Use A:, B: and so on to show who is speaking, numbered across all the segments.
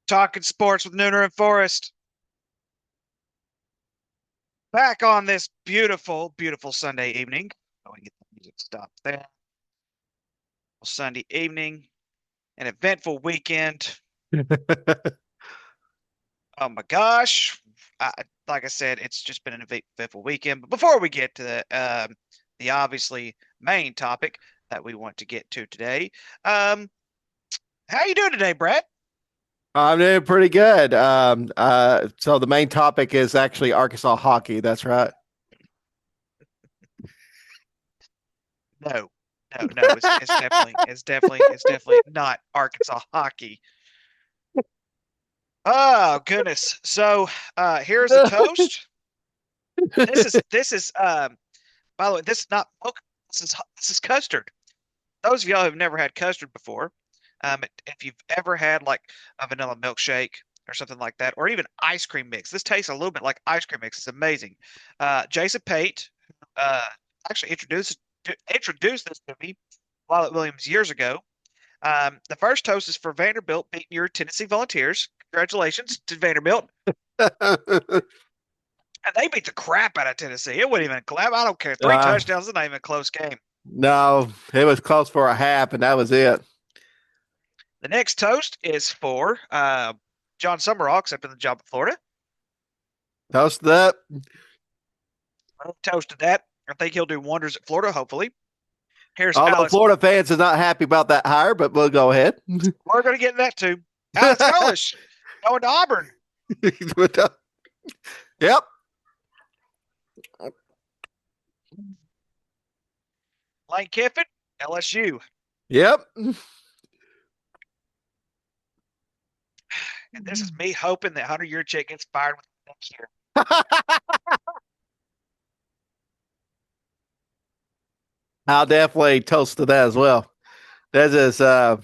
A: Talking sports with Nooner and Forrest. Back on this beautiful, beautiful Sunday evening. Oh, we get the music stopped there. Sunday evening, an eventful weekend. Oh my gosh. Like I said, it's just been an eventful weekend. But before we get to the obviously main topic that we want to get to today, um, how you doing today, Brett?
B: I'm doing pretty good. So the main topic is actually Arkansas hockey. That's right.
A: No, no. It's definitely not Arkansas hockey. Oh goodness. So here's a toast. This is by the way, this is not milk. This is custard. Those of y'all who've never had custard before, if you've ever had like a vanilla milkshake or something like that, or even ice cream mix, this tastes a little bit like ice cream mix. It's amazing. Jason Pate uh, actually introduced this to me while at Williams years ago. The first toast is for Vanderbilt beating your Tennessee Volunteers. Congratulations to Vanderbilt. And they beat the crap out of Tennessee. It wasn't even a clap. I don't care. Three
B: uh,
A: touchdowns is not even a close game.
B: no, it was close for a half, and that was it.
A: The next toast is for John Summerall accepting the job at Florida.
B: Toast up.
A: Toasted that. I think he'll do wonders at Florida, hopefully. Here's
B: Although
A: Alex.
B: Florida fans is not happy about that hire, but we'll go ahead.
A: We're going to get that too. Alex Golesh going to Auburn.
B: Yep.
A: Lane Kiffin, LSU.
B: Yep.
A: And this is me hoping that Hunter Yurchek gets fired next year.
B: I'll definitely toast to that as well. That is and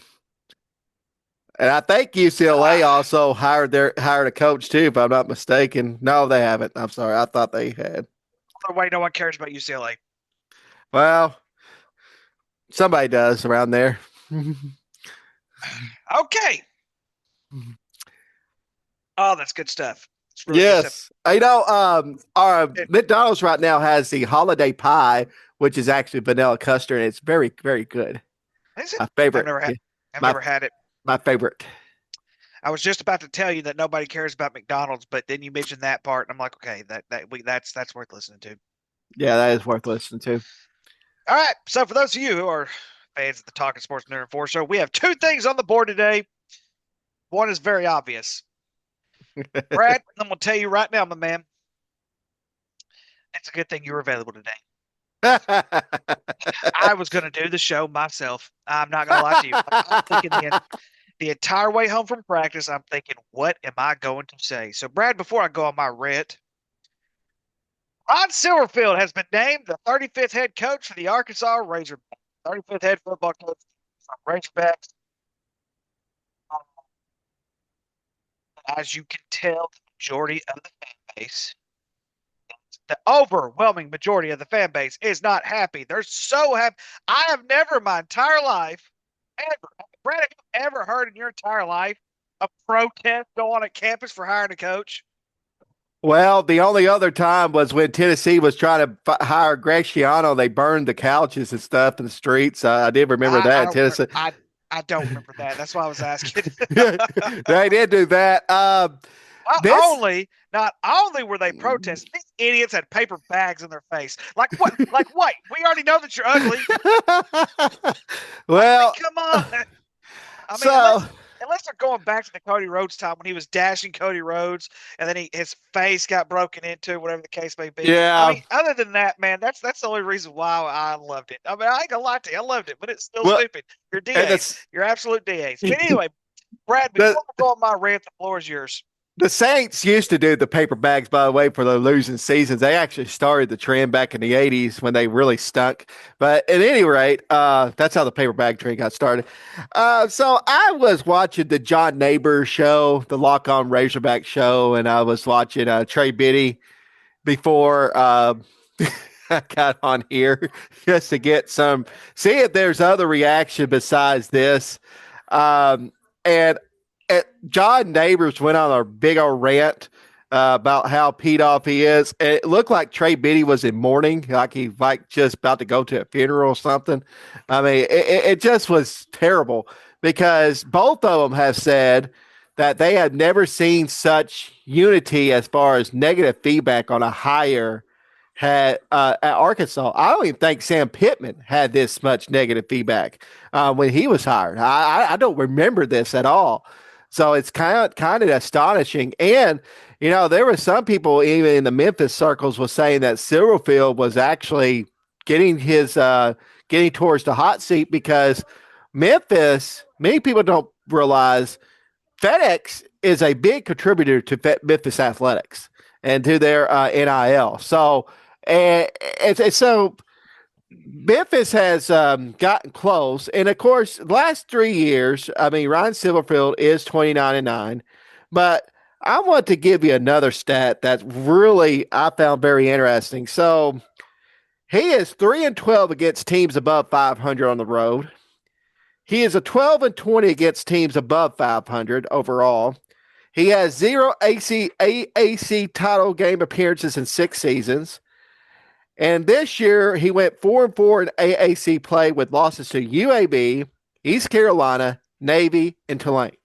B: I think UCLA
A: Ah,
B: also hired a coach too, if I'm not mistaken. No, they haven't. I'm sorry. I thought they had.
A: by the way, no one cares about UCLA.
B: Well, somebody does around there.
A: Okay. Oh, that's good stuff. It's really good stuff.
B: Yes. Our McDonald's right now has the holiday pie, which is actually vanilla custard, and it's very, very good.
A: Is it?
B: My
A: I've
B: favorite.
A: never had.
B: Yeah,
A: I've
B: my
A: never had it.
B: my favorite.
A: I was just about to tell you that nobody cares about McDonald's, but then you mentioned that part, and I'm like, okay, that's worth listening to.
B: Yeah, that is worth listening to.
A: All right. So for those of you who are fans of the Talking Sports Nerd 4 show, we have two things on the board today. One is very obvious. Brad, I'm gonna tell you right now, my man, it's a good thing you were available today. I was gonna do the show myself. I'm not gonna lie to you. I'm thinking the entire way home from practice, I'm thinking, what am I going to say? So, Brad, before I go on my rant, Ron Silverfield has been named the 35th head coach for the Arkansas Razorbacks. 35th head football coach for Razorbacks. As you can tell, the majority of the fan base, the overwhelming majority of the fan base, is not happy. They're so happy. I have never in my entire life, ever, Brad, have you ever heard in your entire life a protest go on at campus for hiring a coach?
B: Well, the only other time was when Tennessee was trying to hire Greg Schiano. They burned the couches and stuff in the streets. I did remember
A: I
B: that in
A: don't remember.
B: Tennessee.
A: I don't remember that. That's why I was asking.
B: They did do that.
A: Not
B: This,
A: only, not only were they protesting, these idiots had paper bags in their face. Like what? Like what? We already know that you're ugly. I mean,
B: well,
A: come on. I mean,
B: so
A: unless they're going back to the Cody Rhodes time when he was dashing Cody Rhodes and then his face got broken into, whatever the case may be. I
B: yeah,
A: mean, other than that, man, that's the only reason why I loved it. I mean, I ain't gonna lie to you, I loved it, but it's still
B: well,
A: stupid. You're
B: and
A: DAs. You're absolute DAs. But anyway, Brad,
B: the
A: before we go on my rant, the floor is yours.
B: the Saints used to do the paper bags, by the way, for the losing seasons. They actually started the trend back in the '80s when they really stunk. But at any rate, that's how the paper bag trend got started. So I was watching the John Neighbor show, the Lock On Razorback show, and I was watching Trey Biddy before I got on here just to get see if there's other reaction besides this. And John Neighbors went on a big old rant about how peed off he is. And it looked like Trey Biddy was in mourning, like he like just about to go to a funeral or something. I mean, it just was terrible because both of them have said that they have never seen such unity as far as negative feedback on a hire had at Arkansas. I don't even think Sam Pittman had this much negative feedback when he was hired. I don't remember this at all. So it's kind of astonishing. And there were some people even in the Memphis circles was saying that Silverfield was actually getting getting towards the hot seat because Memphis. Many people don't realize FedEx is a big contributor to Memphis athletics and to their NIL. So, so Memphis has gotten close, and of course, the last 3 years. I mean, Ryan Silverfield is 29-9, but I want to give you another stat that really I found very interesting. So he is 3-12 against teams above 500 on the road. He is a 12-20 against teams above 500 overall. He has 0 AAC title game appearances in 6 seasons. And this year, he went 4-4 in AAC play with losses to UAB, East Carolina, Navy, and Tulane.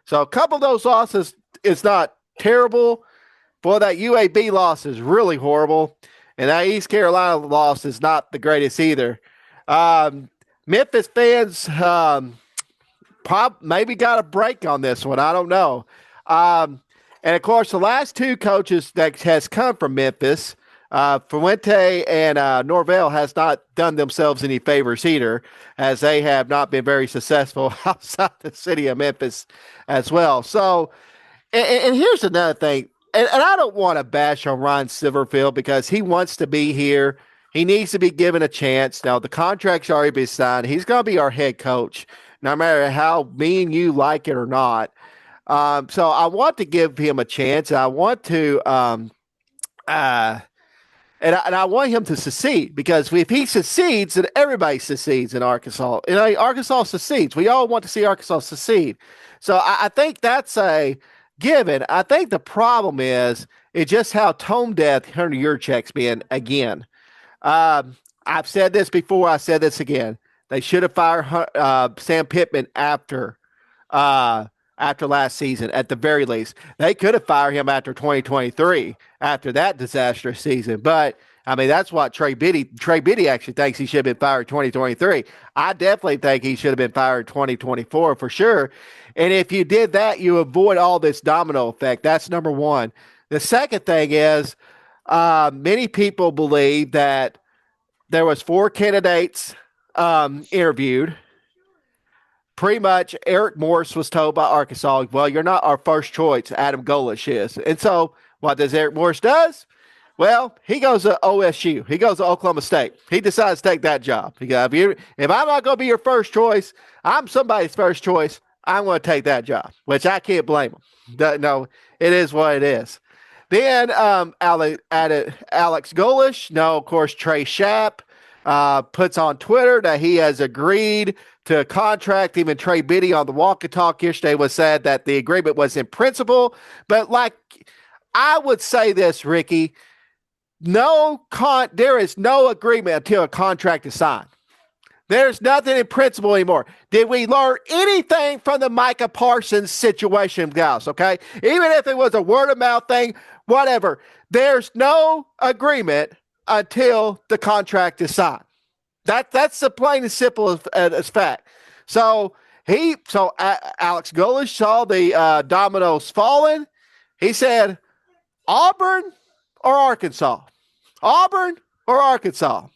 B: So a couple of those losses is not terrible. Boy, that UAB loss is really horrible. And that East Carolina loss is not the greatest either. Memphis fans maybe got a break on this one. I don't know. And, of course, the last 2 coaches that has come from Memphis, Fuente and Norvell has not done themselves any favors either, as they have not been very successful outside the city of Memphis as well. So, and here's another thing, and I don't want to bash on Ryan Silverfield because he wants to be here. He needs to be given a chance. Now, the contract's already been signed. He's going to be our head coach, no matter how mean you like it or not. So I want to give him a chance. I want to and I want him to succeed because if he succeeds, then everybody succeeds in Arkansas. Arkansas succeeds. We all want to see Arkansas succeed. So I think that's a given. I think the problem is just how tone deaf Hunter Yurchek's been again. I've said this before. I said this again. They should have fired Sam Pittman after last season, at the very least. They could have fired him after 2023, after that disastrous season. But, I mean, that's what Trey Biddy actually thinks he should have been fired 2023. I definitely think he should have been fired 2024 for sure. And if you did that, you avoid all this domino effect. That's number one. The second thing is many people believe that there was 4 candidates interviewed. Pretty much, Eric Morris was told by Arkansas, well, you're not our first choice. Adam Golish is. And so what does Eric Morris does? Well, he goes to OSU. He goes to Oklahoma State. He decides to take that job. He goes, if I'm not going to be your first choice, I'm somebody's first choice. I'm going to take that job, which I can't blame him. No, it is what it is. Then Alex Golish, no, of course, Trey Schapp puts on Twitter that he has agreed to contract him and Trey Biddy on the walk and talk yesterday. Was said that the agreement was in principle, but like I would say this, Ricky, there is no agreement until a contract is signed. There's nothing in principle anymore. Did we learn anything from the Micah Parsons situation, guys? Okay, even if it was a word of mouth thing, whatever. There's no agreement until the contract is signed. That's the plain and simple as fact. So Alex Golish saw the dominoes falling. He said, Auburn or Arkansas? Auburn or Arkansas?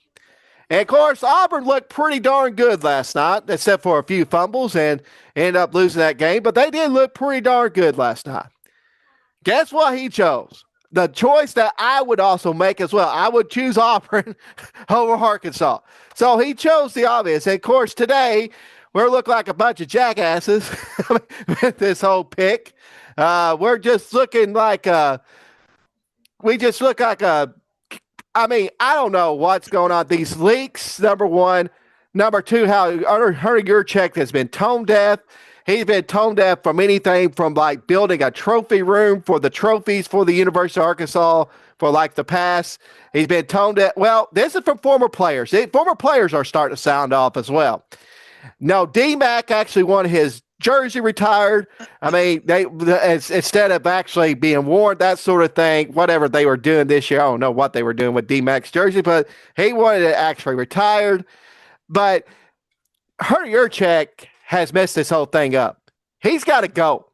B: And, of course, Auburn looked pretty darn good last night, except for a few fumbles and ended up losing that game. But they did look pretty darn good last night. Guess what he chose? The choice that I would also make as well. I would choose Auburn over Arkansas. So he chose the obvious. And, of course, today we look like a bunch of jackasses with this whole pick. We're just looking like I mean, I don't know what's going on. These leaks, number one. Number two, how Hunter Yurchek has been tone deaf. He's been tone deaf from anything from like building a trophy room for the trophies for the University of Arkansas for like the past. He's been tone deaf. Well, this is from former players. Former players are starting to sound off as well. No, D Mac actually wanted his jersey retired. I mean, instead of actually being worn, that sort of thing, whatever they were doing this year, I don't know what they were doing with D Mac's jersey, but he wanted it actually retired. But Hunter Yurchek has messed this whole thing up. He's got to go.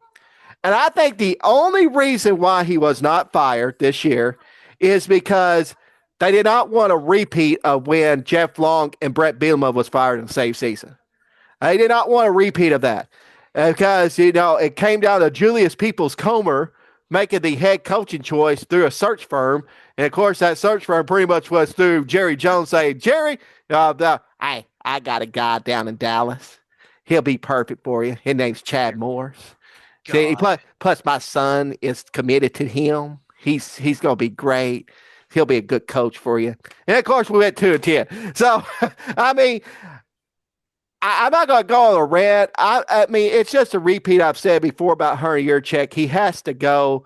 B: And I think the only reason why he was not fired this year is because they did not want a repeat of when Jeff Long and Brett Bielema was fired in the same season. They did not want a repeat of that because, it came down to Julius Peoples Comer making the head coaching choice through a search firm. And of course, that search firm pretty much was through Jerry Jones saying, Jerry, hey, I got a guy down in Dallas. He'll be perfect for you. His name's Chad Morris. See,
A: God.
B: plus my son is committed to him. He's gonna be great. He'll be a good coach for you. And of course, we went 2-10. So, I mean, I'm not going to go on a rant. I mean, it's just a repeat I've said before about Hunter Yurchek. He has to go.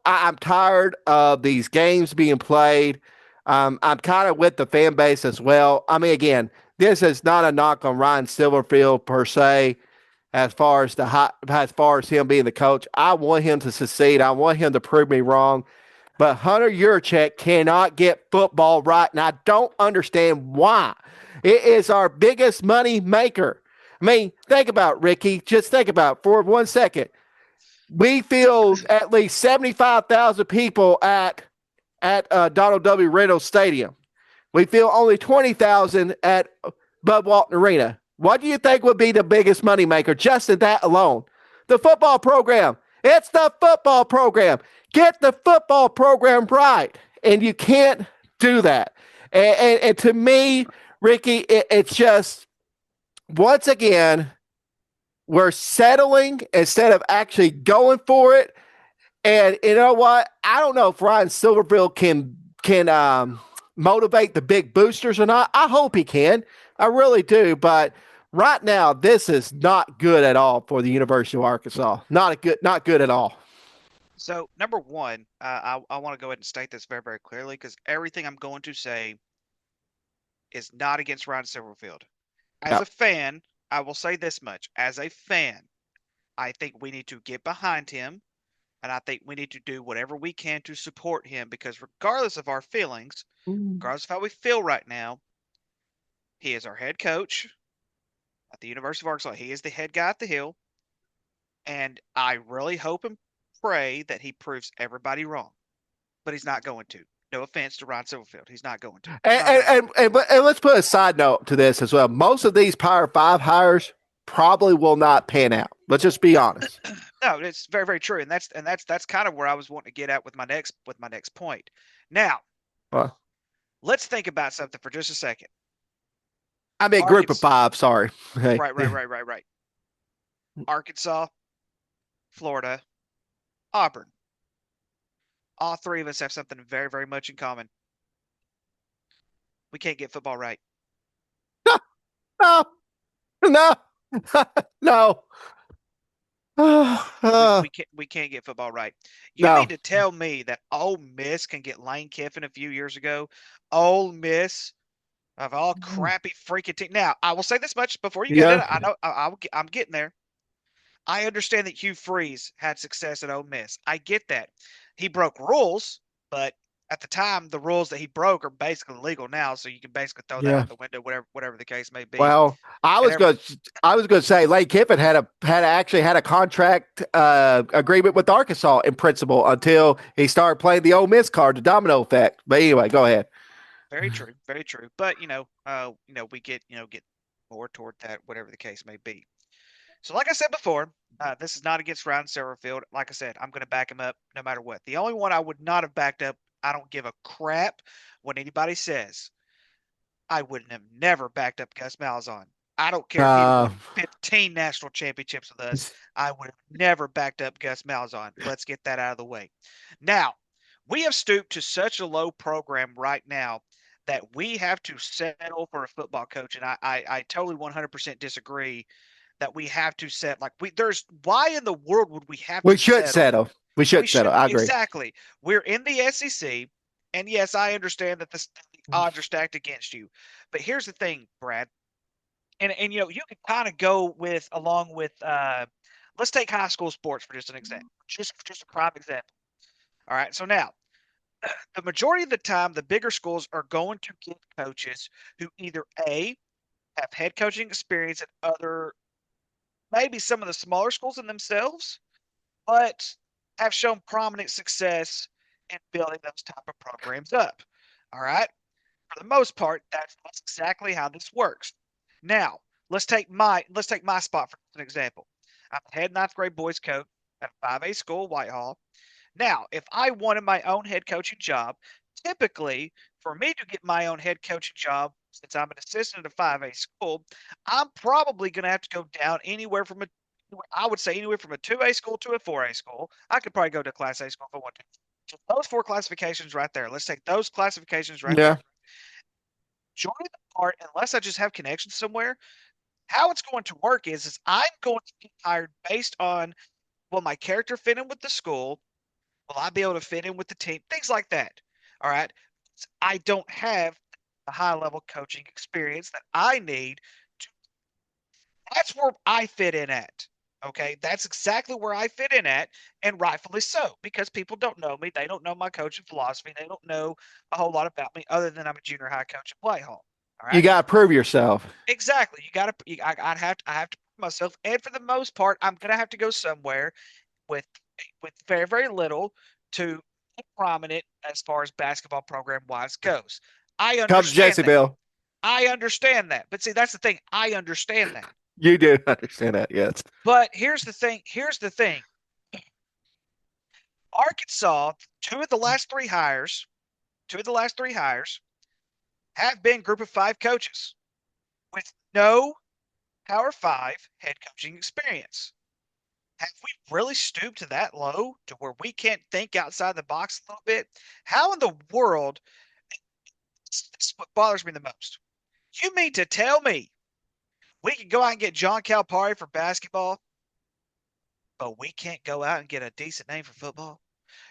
B: I'm tired of these games being played. I'm kind of with the fan base as well. I mean, again, this is not a knock on Ryan Silverfield per se, as far as him being the coach. I want him to succeed. I want him to prove me wrong. But Hunter Yurchek cannot get football right, and I don't understand why. It is our biggest money maker. I mean, think about it, Ricky. Just think about it for 1 second. We field at least 75,000 people at Donald W. Reynolds Stadium. We field only 20,000 at Bud Walton Arena. What do you think would be the biggest moneymaker just in that alone? The football program. It's the football program. Get the football program right. And you can't do that. And to me, Ricky, it's just, once again, we're settling instead of actually going for it. And you know what? I don't know if Ryan Silverfield can motivate the big boosters or not. I hope he can. I really do. But right now, this is not good at all for the University of Arkansas. Not good at all.
A: So, number one, I want to go ahead and state this very, very clearly because everything I'm going to say is not against Ryan Silverfield. As
B: Yeah.
A: a fan, I will say this much. As a fan, I think we need to get behind him, and I think we need to do whatever we can to support him because regardless of our feelings, regardless of how we feel right now, he is our head coach at the University of Arkansas. He is the head guy at the Hill, and I really hope and pray that he proves everybody wrong. But he's not going to. No offense to Ryan Silverfield, he's not going to.
B: And let's put a side note to this as well. Most of these Power Five hires probably will not pan out. Let's just be honest.
A: No, it's very, very true, and that's kind of where I was wanting to get at with my next point. Now,
B: Well,
A: let's think about something for just a second.
B: I mean, group of five. Sorry. Hey.
A: Right. Arkansas, Florida, Auburn. All three of us have something very, very much in common. We can't get football right.
B: No, no, no.
A: We can't get football right. You
B: No.
A: mean to tell me that Ole Miss can get Lane Kiffin a few years ago? Ole Miss of all crappy freaking team. Now, I will say this much before you get
B: Yeah.
A: it. I know I'm getting there. I understand that Hugh Freeze had success at Ole Miss. I get that. He broke rules, but at the time, the rules that he broke are basically legal now, so you can basically throw that
B: Yeah.
A: out the window, whatever the case may be.
B: Well, I was
A: And
B: going to say Lane Kiffin actually had a contract agreement with Arkansas in principle until he started playing the Ole Miss card, the domino effect. But anyway, go ahead.
A: very true, very true. But we get more toward that, whatever the case may be. So, like I said before, this is not against Ryan Silverfield. Like I said, I'm going to back him up no matter what. The only one I would not have backed up, I don't give a crap what anybody says. I wouldn't have never backed up Gus Malzahn. I don't care if he won 15 national championships with us. I would have never backed up Gus Malzahn. Let's get that out of the way. Now, we have stooped to such a low program right now that we have to settle for a football coach. And I totally 100% disagree that we have to set. Like there's why in the world would we have
B: We
A: to
B: should
A: settle?
B: settle. We
A: We
B: should settle.
A: shouldn't
B: I agree.
A: exactly. We're in the SEC, and yes, I understand that the odds are stacked against you. But here's the thing, Brad, and you can kind of go with along with let's take high school sports for just an example, just a prime example. All right, so now the majority of the time, the bigger schools are going to get coaches who either A, have head coaching experience at other, maybe some of the smaller schools in themselves, but have shown prominent success in building those type of programs up. All right. For the most part, that's exactly how this works. Now, let's take my spot for an example. I'm a head ninth grade boys coach at a 5A school, Whitehall. Now, if I wanted my own head coaching job, typically for me to get my own head coaching job, since I'm an assistant at a 5A school, I'm probably going to have to go down I would say anywhere from a 2A school to a 4A school. I could probably go to a Class A school if I want to. So those four classifications right there. Let's take those classifications right
B: Yeah.
A: there. Majority of the part, unless I just have connections somewhere, how it's going to work is I'm going to get hired based on will my character fit in with the school? Will I be able to fit in with the team? Things like that. All right. I don't have the high level coaching experience that I need to. That's where I fit in at. Okay. That's exactly where I fit in at, and rightfully so, because people don't know me. They don't know my coaching philosophy. They don't know a whole lot about me other than I'm a junior high coach at Whitehall. All
B: You
A: right.
B: got to prove yourself.
A: Exactly. You got to, I have to prove myself. And for the most part, I'm going to have to go somewhere with very very little to be prominent as far as basketball program wise goes. I
B: Come to
A: understand that.
B: Jessyville.
A: I understand that. But see, that's the thing. I understand that.
B: You do understand that, yes.
A: But here's the thing. Here's the thing. Arkansas, two of the last three hires have been group of five coaches with no Power Five head coaching experience. Have we really stooped to that low to where we can't think outside the box a little bit? How in the world, this is what bothers me the most. You mean to tell me we can go out and get John Calipari for basketball, but we can't go out and get a decent name for football?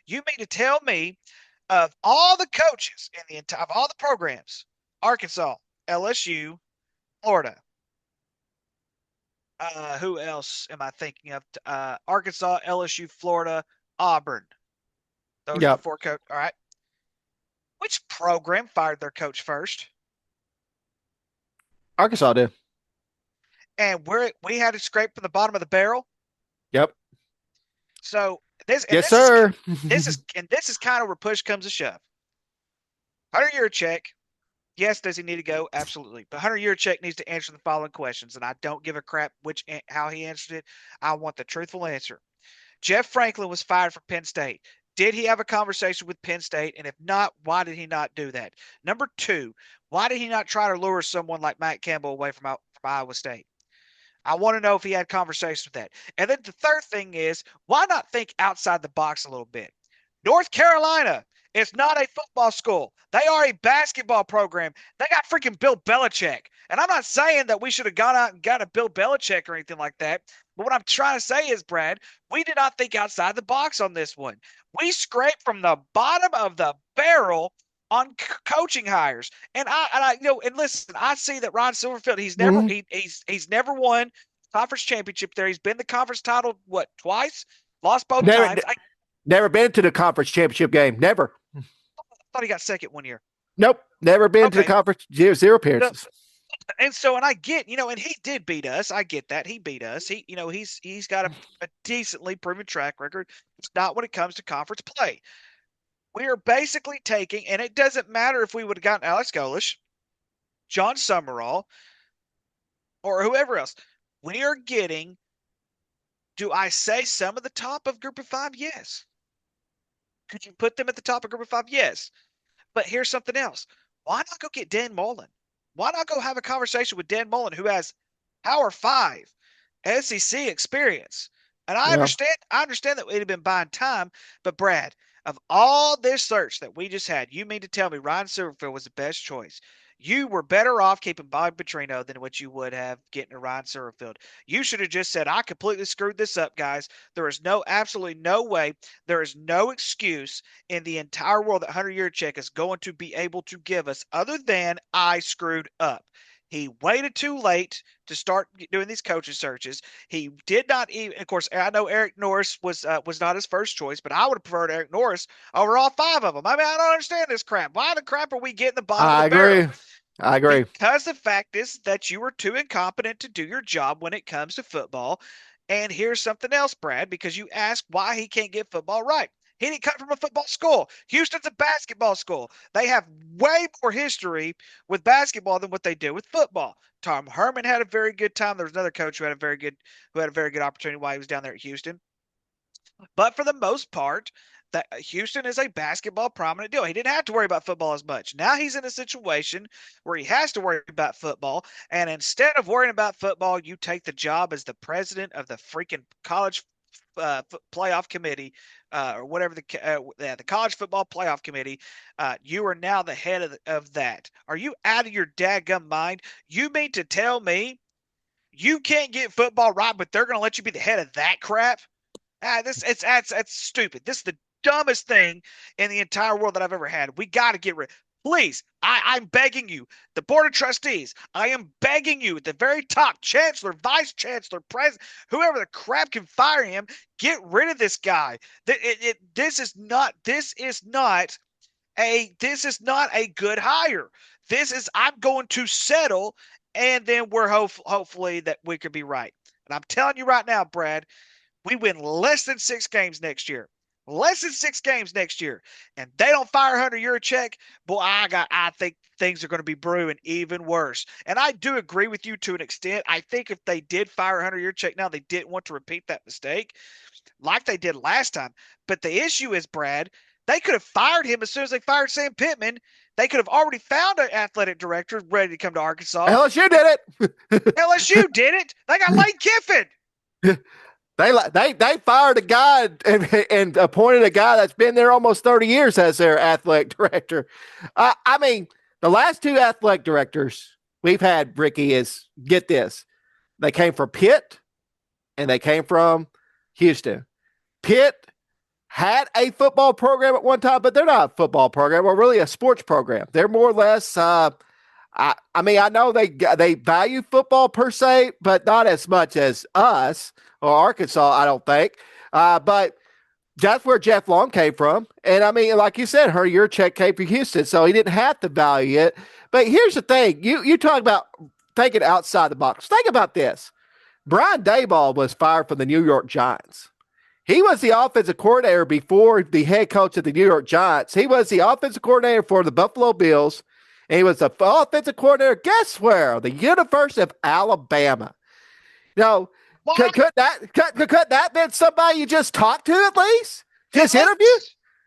A: You mean to tell me of all the coaches in the entire of all the programs, Arkansas, LSU, Florida, who else am I thinking of? Arkansas, LSU, Florida, Auburn. Those are the
B: Yep.
A: four coach. All right. Which program fired their coach first?
B: Arkansas did.
A: And we had to scrape from the bottom of the barrel.
B: Yep.
A: So this and
B: Yes, sir.
A: this is kind of where push comes to shove. Hunter Yurachek, yes, does he need to go? Absolutely. But Hunter Yurachek needs to answer the following questions, and I don't give a crap how he answered it. I want the truthful answer. Jeff Franklin was fired from Penn State. Did he have a conversation with Penn State? And if not, why did he not do that? Number two, why did he not try to lure someone like Matt Campbell away from Iowa State? I want to know if he had conversations with that. And then the third thing is, why not think outside the box a little bit? North Carolina is not a football school. They are a basketball program. They got freaking Bill Belichick. And I'm not saying that we should have gone out and got a Bill Belichick or anything like that. But what I'm trying to say is, Brad, we did not think outside the box on this one. We scraped from the bottom of the barrel on coaching hires. And listen, I see that Ron Silverfield, he's never won conference championship there. He's been the conference title twice, lost both
B: Never,
A: times. I
B: never been to the conference championship game. Never.
A: thought he got second one year.
B: Nope. Never been to the
A: Okay.
B: conference. Zero appearances.
A: And I get, and he did beat us. I get that. He beat us. He's got a decently proven track record. It's not when it comes to conference play. We are basically taking, and it doesn't matter if we would have gotten Alex Golish, John Summerall, or whoever else. We are getting, do I say some of the top of group of five? Yes. Could you put them at the top of group of five? Yes. But here's something else. Why not go get Dan Mullen? Why not go have a conversation with Dan Mullen, who has Power Five SEC experience? And I understand that we'd have been buying time, but Brad, of all this search that we just had, you mean to tell me Ryan Silverfield was the best choice? You were better off keeping Bobby Petrino than what you would have getting a Ryan Searfield. You should have just said, I completely screwed this up, guys. There is absolutely no way, there is no excuse in the entire world that Hunter Yurachek is going to be able to give us other than I screwed up. He waited too late to start doing these coaching searches. He did not even. Of course, I know Eric Norris was not his first choice, but I would have preferred Eric Norris over all five of them. I mean, I don't understand this crap. Why the crap are we getting the bottom of
B: I
A: the barrel?
B: agree. I agree.
A: Because the fact is that you were too incompetent to do your job when it comes to football. And here's something else, Brad, because you asked why he can't get football right. He didn't come from a football school. Houston's a basketball school. They have way more history with basketball than what they do with football. Tom Herman had a very good time. There was another coach who had a very good opportunity while he was down there at Houston. But for the most part, that Houston is a basketball prominent deal. He didn't have to worry about football as much. Now he's in a situation where he has to worry about football, and instead of worrying about football, you take the job as the president of the freaking college playoff committee, or whatever the college football playoff committee. You are now the head of that. Are you out of your dadgum mind? You mean to tell me you can't get football right, but they're going to let you be the head of that crap? That's stupid. This is the dumbest thing in the entire world that I've ever had. We got to get rid. Please, I'm begging you, the board of trustees. I am begging you at the very top, chancellor, vice chancellor, president, whoever the crap can fire him. Get rid of this guy. This is not a good hire. I'm going to settle, and then we're hopefully that we could be right. And I'm telling you right now, Brad, we win less than 6 games next year. Less than 6 games next year. And they don't fire Hunter Yurachek, boy, I think things are going to be brewing even worse. And I do agree with you to an extent. I think if they did fire Hunter Yurachek now, they didn't want to repeat that mistake like they did last time. But the issue is, Brad, they could have fired him as soon as they fired Sam Pittman. They could have already found an athletic director ready to come to Arkansas.
B: LSU did it.
A: LSU did it. They got Lane Kiffin.
B: They fired a guy and appointed a guy that's been there almost 30 years as their athletic director. I mean, the last two athletic directors we've had, Ricky, is, get this, they came from Pitt and they came from Houston. Pitt had a football program at one time, but they're not a football program or really a sports program. They're more or less I mean, I know they value football per se, but not as much as us or Arkansas, I don't think. But that's where Jeff Long came from. And I mean, like you said, your check came from Houston, so he didn't have to value it. But here's the thing. You talk about thinking outside the box. Think about this. Brian Daboll was fired from the New York Giants. He was the offensive coordinator before the head coach of the New York Giants. He was the offensive coordinator for the Buffalo Bills. And he was the offensive coordinator, guess where? The University of Alabama. Now, could that been somebody you just talked to at least? Just interview?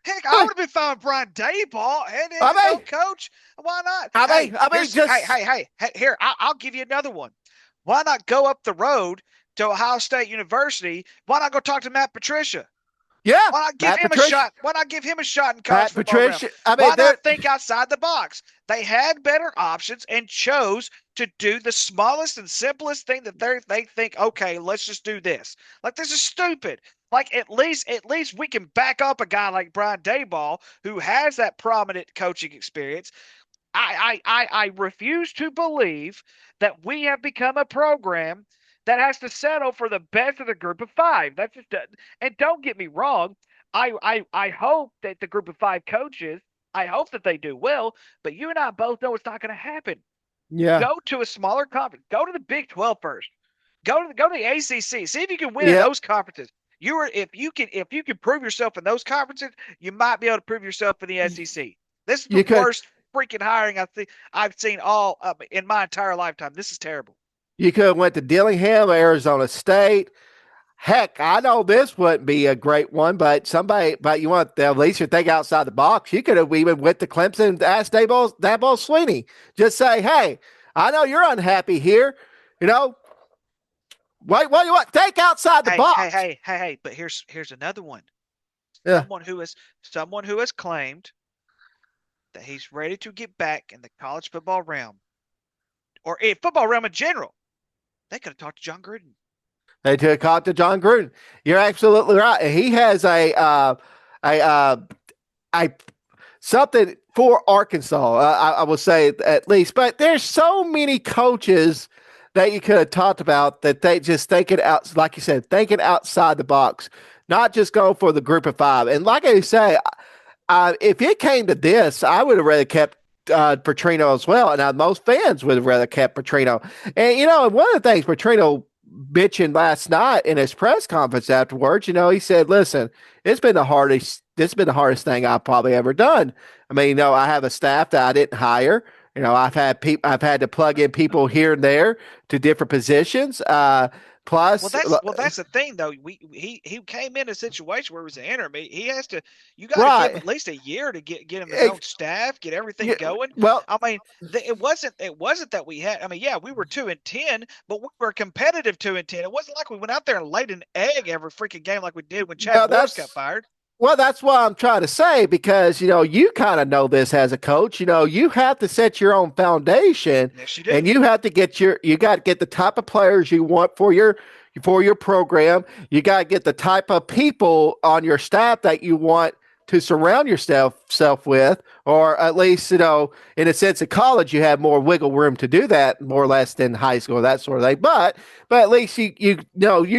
A: Heck, I would have been fine with Brian Daboll, head coach. Why not? Hey, here, I'll give you another one. Why not go up the road to Ohio State University? Why not go talk to Matt Patricia?
B: Yeah.
A: Why not give him a shot? Why not give him a shot in college football? Why not think outside the box? They had better options and chose to do the smallest and simplest thing that they think, okay, let's just do this. Like, this is stupid. Like, at least we can back up a guy like Brian Daboll who has that prominent coaching experience. I refuse to believe that we have become a program that has to settle for the best of the group of five. That's just, and don't get me wrong. I hope that the group of five coaches, I hope that they do well, but you and I both know it's not going to happen.
B: Yeah.
A: Go to a smaller conference. Go to the Big 12 first. Go to the ACC. See if you can win in those conferences. If you can prove yourself in those conferences, you might be able to prove yourself in the SEC. This is the worst freaking hiring I've seen all in my entire lifetime. This is terrible.
B: You could have went to Dillingham, Arizona State. Heck, I know this wouldn't be a great one, but you want at least you think outside the box. You could have even went to Clemson and asked Dabo Swinney. Just say, hey, I know you're unhappy here. You know, what do you want? Think outside the box.
A: Hey, but here's another one.
B: Yeah.
A: Someone who has claimed that he's ready to get back in the college football realm or in football realm in general, they could have talked to John Gruden.
B: They took out to John Gruden. You're absolutely right. He has a a something for Arkansas. I will say at least, but there's so many coaches that you could have talked about that they just thinking out, like you said, thinking outside the box, not just going for the group of five. And like I say, if it came to this, I would have rather kept Petrino as well, and most fans would have rather kept Petrino. And one of the things Petrino mentioned last night in his press conference afterwards, he said, "Listen, it's been the hardest. This has been the hardest thing I've probably ever done. I mean, I have a staff that I didn't hire. I've had to plug in people here and there to different positions.
A: Well,
B: Plus,
A: that's the thing though. He came in a situation where he was an interim. He has to. You got to give him
B: right?
A: at least a year to get him his own staff, get everything
B: Yeah,
A: going.
B: well,
A: I mean, it wasn't that we had. I mean, yeah, we were 2-10, but we were competitive 2-10. It wasn't like we went out there and laid an egg every freaking game like we did when Chad
B: well,
A: Morris got
B: that's
A: fired.
B: Well, that's what I'm trying to say because, you kind of know this as a coach. You have to set your own foundation
A: Yes, you
B: and
A: do.
B: you got to get the type of players you want for your program. You got to get the type of people on your staff that you want to surround yourself with, or at least, in a sense of college, you have more wiggle room to do that more or less than high school, that sort of thing. But at least you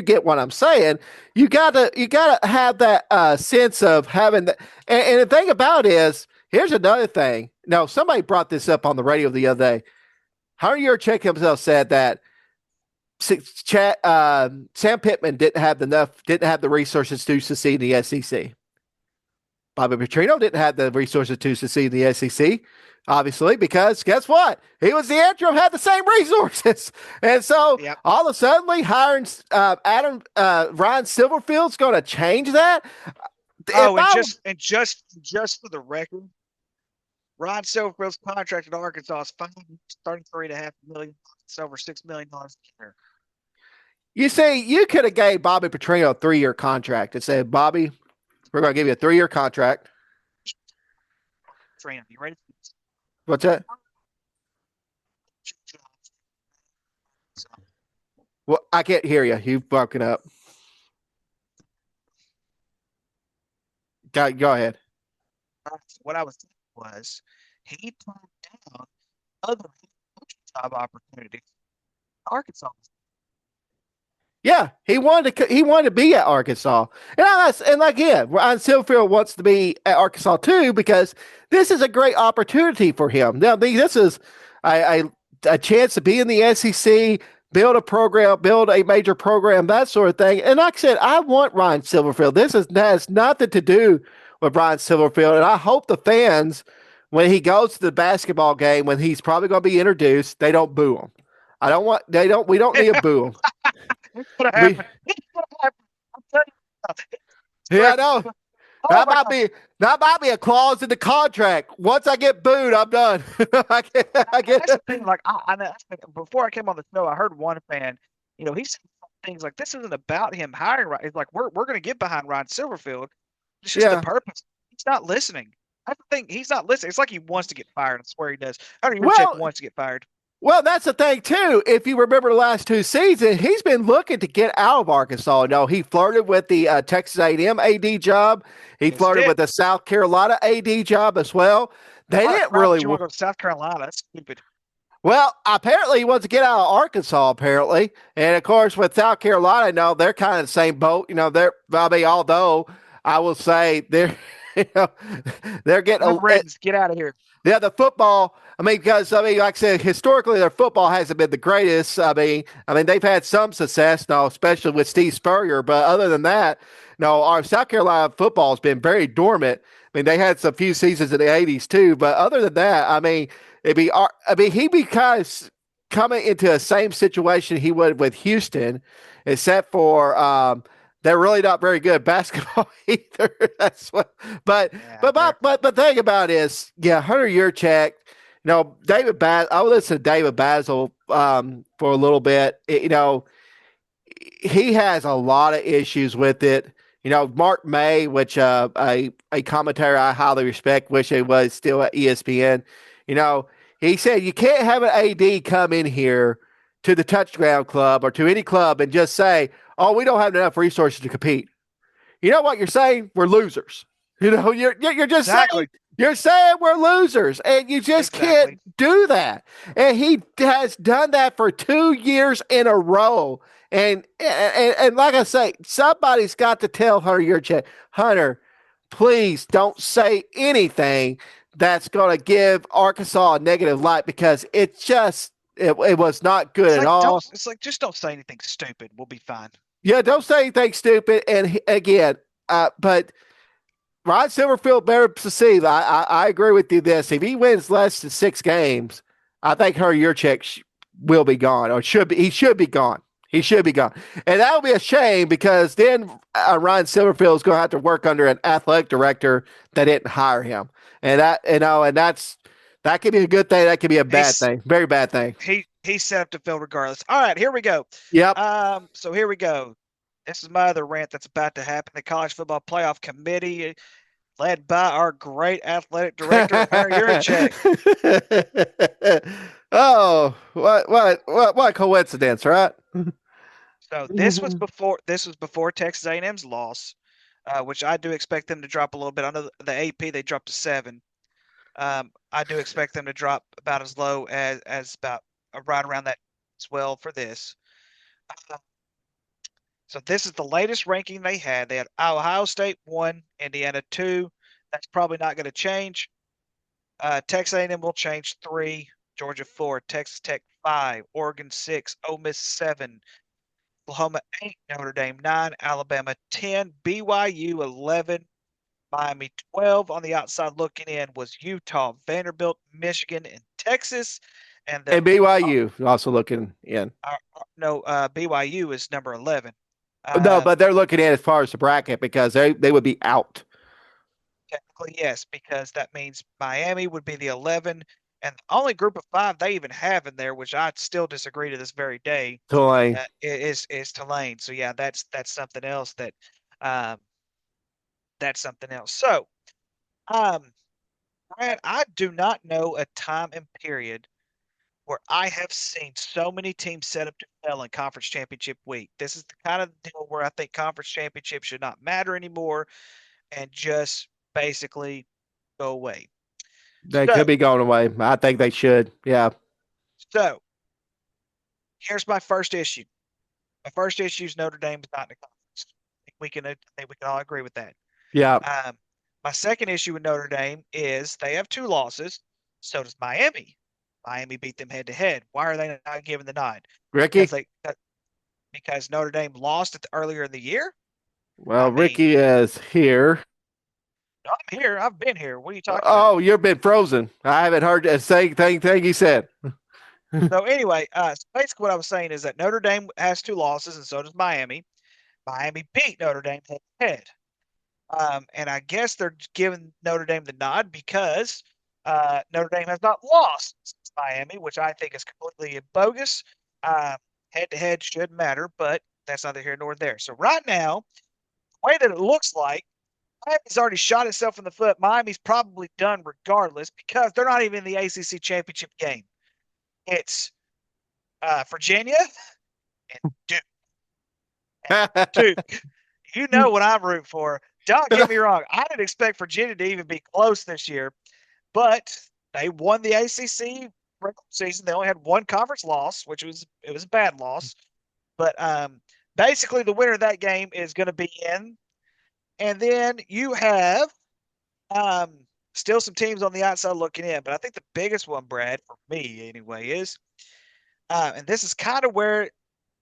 B: get what I'm saying. You gotta have that sense of having that. And the thing about it is, here's another thing. Now, somebody brought this up on the radio the other day. Hunter Yurchek himself said that Sam Pittman didn't have the resources to succeed in the SEC. Bobby Petrino didn't have the resources to succeed in the SEC, obviously, because guess what? He was the interim, had the same resources. And so
A: Yep.
B: all of a sudden, hiring Ryan Silverfield's going to change that. If
A: Oh, and
B: I
A: just for the record, Ryan Silverfield's contract at Arkansas is 33.5 million. It's over $6 million a year.
B: You say you could have gave Bobby Petrino a 3-year contract and said, Bobby, we're going to give you a 3-year contract.
A: Trina, you ready?
B: What's that? Well, I can't hear you. You've broken up. Go ahead.
A: What I was saying was he turned down other job opportunities. Arkansas.
B: Yeah, he wanted to be at Arkansas, and again, Ryan Silverfield wants to be at Arkansas too because this is a great opportunity for him. Now, this is a, a chance to be in the SEC, build a program, build a major program, that sort of thing. And like I said, I want Ryan Silverfield. Has nothing to do with Ryan Silverfield, and I hope the fans, when he goes to the basketball game, when he's probably going to be introduced, they don't boo him. I don't want they don't We don't need a boo him.
A: It's gonna
B: We
A: happen. It's gonna happen. I'm telling you.
B: Yeah, I know.
A: Oh
B: That
A: my
B: might
A: God.
B: be that might be a clause in the contract. Once I get booed, I'm done. I
A: And that's the
B: get
A: thing. Like before I came on the show, I heard one fan. He said things like, "This isn't about him hiring." Right? It's like we're going to get behind Ryan Silverfield. It's just the
B: yeah.
A: purpose. He's not listening. I think he's not listening. It's like he wants to get fired. I swear he does. Hunter Yurchek
B: Well,
A: wants to get fired.
B: well, that's the thing too. If you remember the last 2 seasons, he's been looking to get out of Arkansas. No, he flirted with the Texas A&M AD job. He
A: Yes, he
B: flirted
A: did.
B: with the South Carolina AD job as well. They
A: Why the
B: didn't
A: crap
B: really.
A: would you want to go to South Carolina? That's stupid.
B: Well, apparently he wants to get out of Arkansas, apparently. And of course, with South Carolina, no, they're kind of the same boat. Although I will say they're, you know, they're getting
A: Cliff Riggins, get out of here.
B: yeah, the football. Because like I said, historically their football hasn't been the greatest. I mean they've had some success now, especially with Steve Spurrier. But other than that, no, our South Carolina football has been very dormant. I mean, they had some few seasons in the '80s too, but other than that, I mean, he'd be kind of coming into the same situation he would with Houston, except for they're really not very good at basketball either. That's what. But
A: Yeah,
B: but
A: they're
B: but the thing about it is, yeah, Hunter Yurchek. David Baz. I would listen to David Basil for a little bit. He has a lot of issues with it. Mark May, which a commentator I highly respect, wish he was still at ESPN. You know, he said you can't have an AD come in here to the touchdown club or to any club and just say, "Oh, we don't have enough resources to compete." You know what you're saying? We're losers. You're just saying
A: Exactly.
B: you're saying we're losers, and you just can't
A: Exactly.
B: do that. And he has done that for 2 years in a row. And like I say, somebody's got to tell Hunter Yurchek, Hunter, please don't say anything that's going to give Arkansas a negative light because it was not good
A: It's
B: at
A: like
B: all.
A: just don't say anything stupid. We'll be fine.
B: Yeah, don't say anything stupid. And again, but Ryan Silverfield better succeed. I agree with you. This if he wins less than 6 games, I think her Yurchek will be gone or should be. He should be gone. He should be gone, and that would be a shame because then Ryan Silverfield is going to have to work under an athletic director that didn't hire him, and that could be a good thing. That could be a bad
A: He's
B: thing. Very bad thing.
A: he's set up to fail regardless. All right, here we go.
B: Yep.
A: So here we go. This is my other rant that's about to happen. The College Football Playoff Committee, led by our great athletic director, Hunter Yurachek.
B: Oh, what coincidence, right?
A: So this was before Texas A&M's loss, which I do expect them to drop a little bit. I know the AP they dropped to 7. I do expect them to drop about as low as about right around that as well for this. Uh, so this is the latest ranking they had. They had Ohio State 1, Indiana 2. That's probably not going to change. Texas A&M will change 3, Georgia 4, Texas Tech 5, Oregon 6, Ole Miss 7, Oklahoma 8, Notre Dame 9, Alabama 10, BYU 11, Miami 12. On the outside looking in was Utah, Vanderbilt, Michigan, and Texas. And then
B: And BYU also looking in.
A: no, BYU is number 11.
B: No,
A: Um,
B: but they're looking at as far as the bracket because they would be out.
A: Technically, yes, because that means Miami would be the 11, and the only group of 5 they even have in there, which I still disagree to this very day,
B: Tulane.
A: is Tulane. So yeah, that's something else um, that's something else. So, um, Brad, I do not know a time and period where I have seen so many teams set up to fail in conference championship week. This is the kind of deal where I think conference championship should not matter anymore and just basically go away.
B: They could
A: So,
B: be going away. I think they should. Yeah.
A: so here's my first issue. My first issue is Notre Dame is not in the conference. I think we can all agree with that.
B: Yeah.
A: Um, my second issue with Notre Dame is they have 2 losses. So does Miami. Miami beat them head to head. Why are they not giving the nod? Because
B: Ricky?
A: because Notre Dame lost it earlier in the year. I
B: Well,
A: mean,
B: Ricky is here.
A: I'm here. I've been here. What are you talking about?
B: Oh, you've been frozen. I haven't heard the same thing you said.
A: So anyway, so basically what I was saying is that Notre Dame has 2 losses, and so does Miami. Miami beat Notre Dame head to head. And I guess they're giving Notre Dame the nod because Notre Dame has not lost since Miami, which I think is completely bogus. Head to head should matter, but that's neither here nor there. So right now, the way that it looks like, Miami's already shot itself in the foot. Miami's probably done regardless because they're not even in the ACC championship game. It's Virginia and Duke. Duke, you know what I'm rooting for. Don't get me wrong. I didn't expect Virginia to even be close this year, but they won the ACC regular season. They only had one conference loss, which was a bad loss. But basically, the winner of that game is going to be in. And then you have um, still some teams on the outside looking in. But I think the biggest one, Brad, for me anyway, is and this is kind of where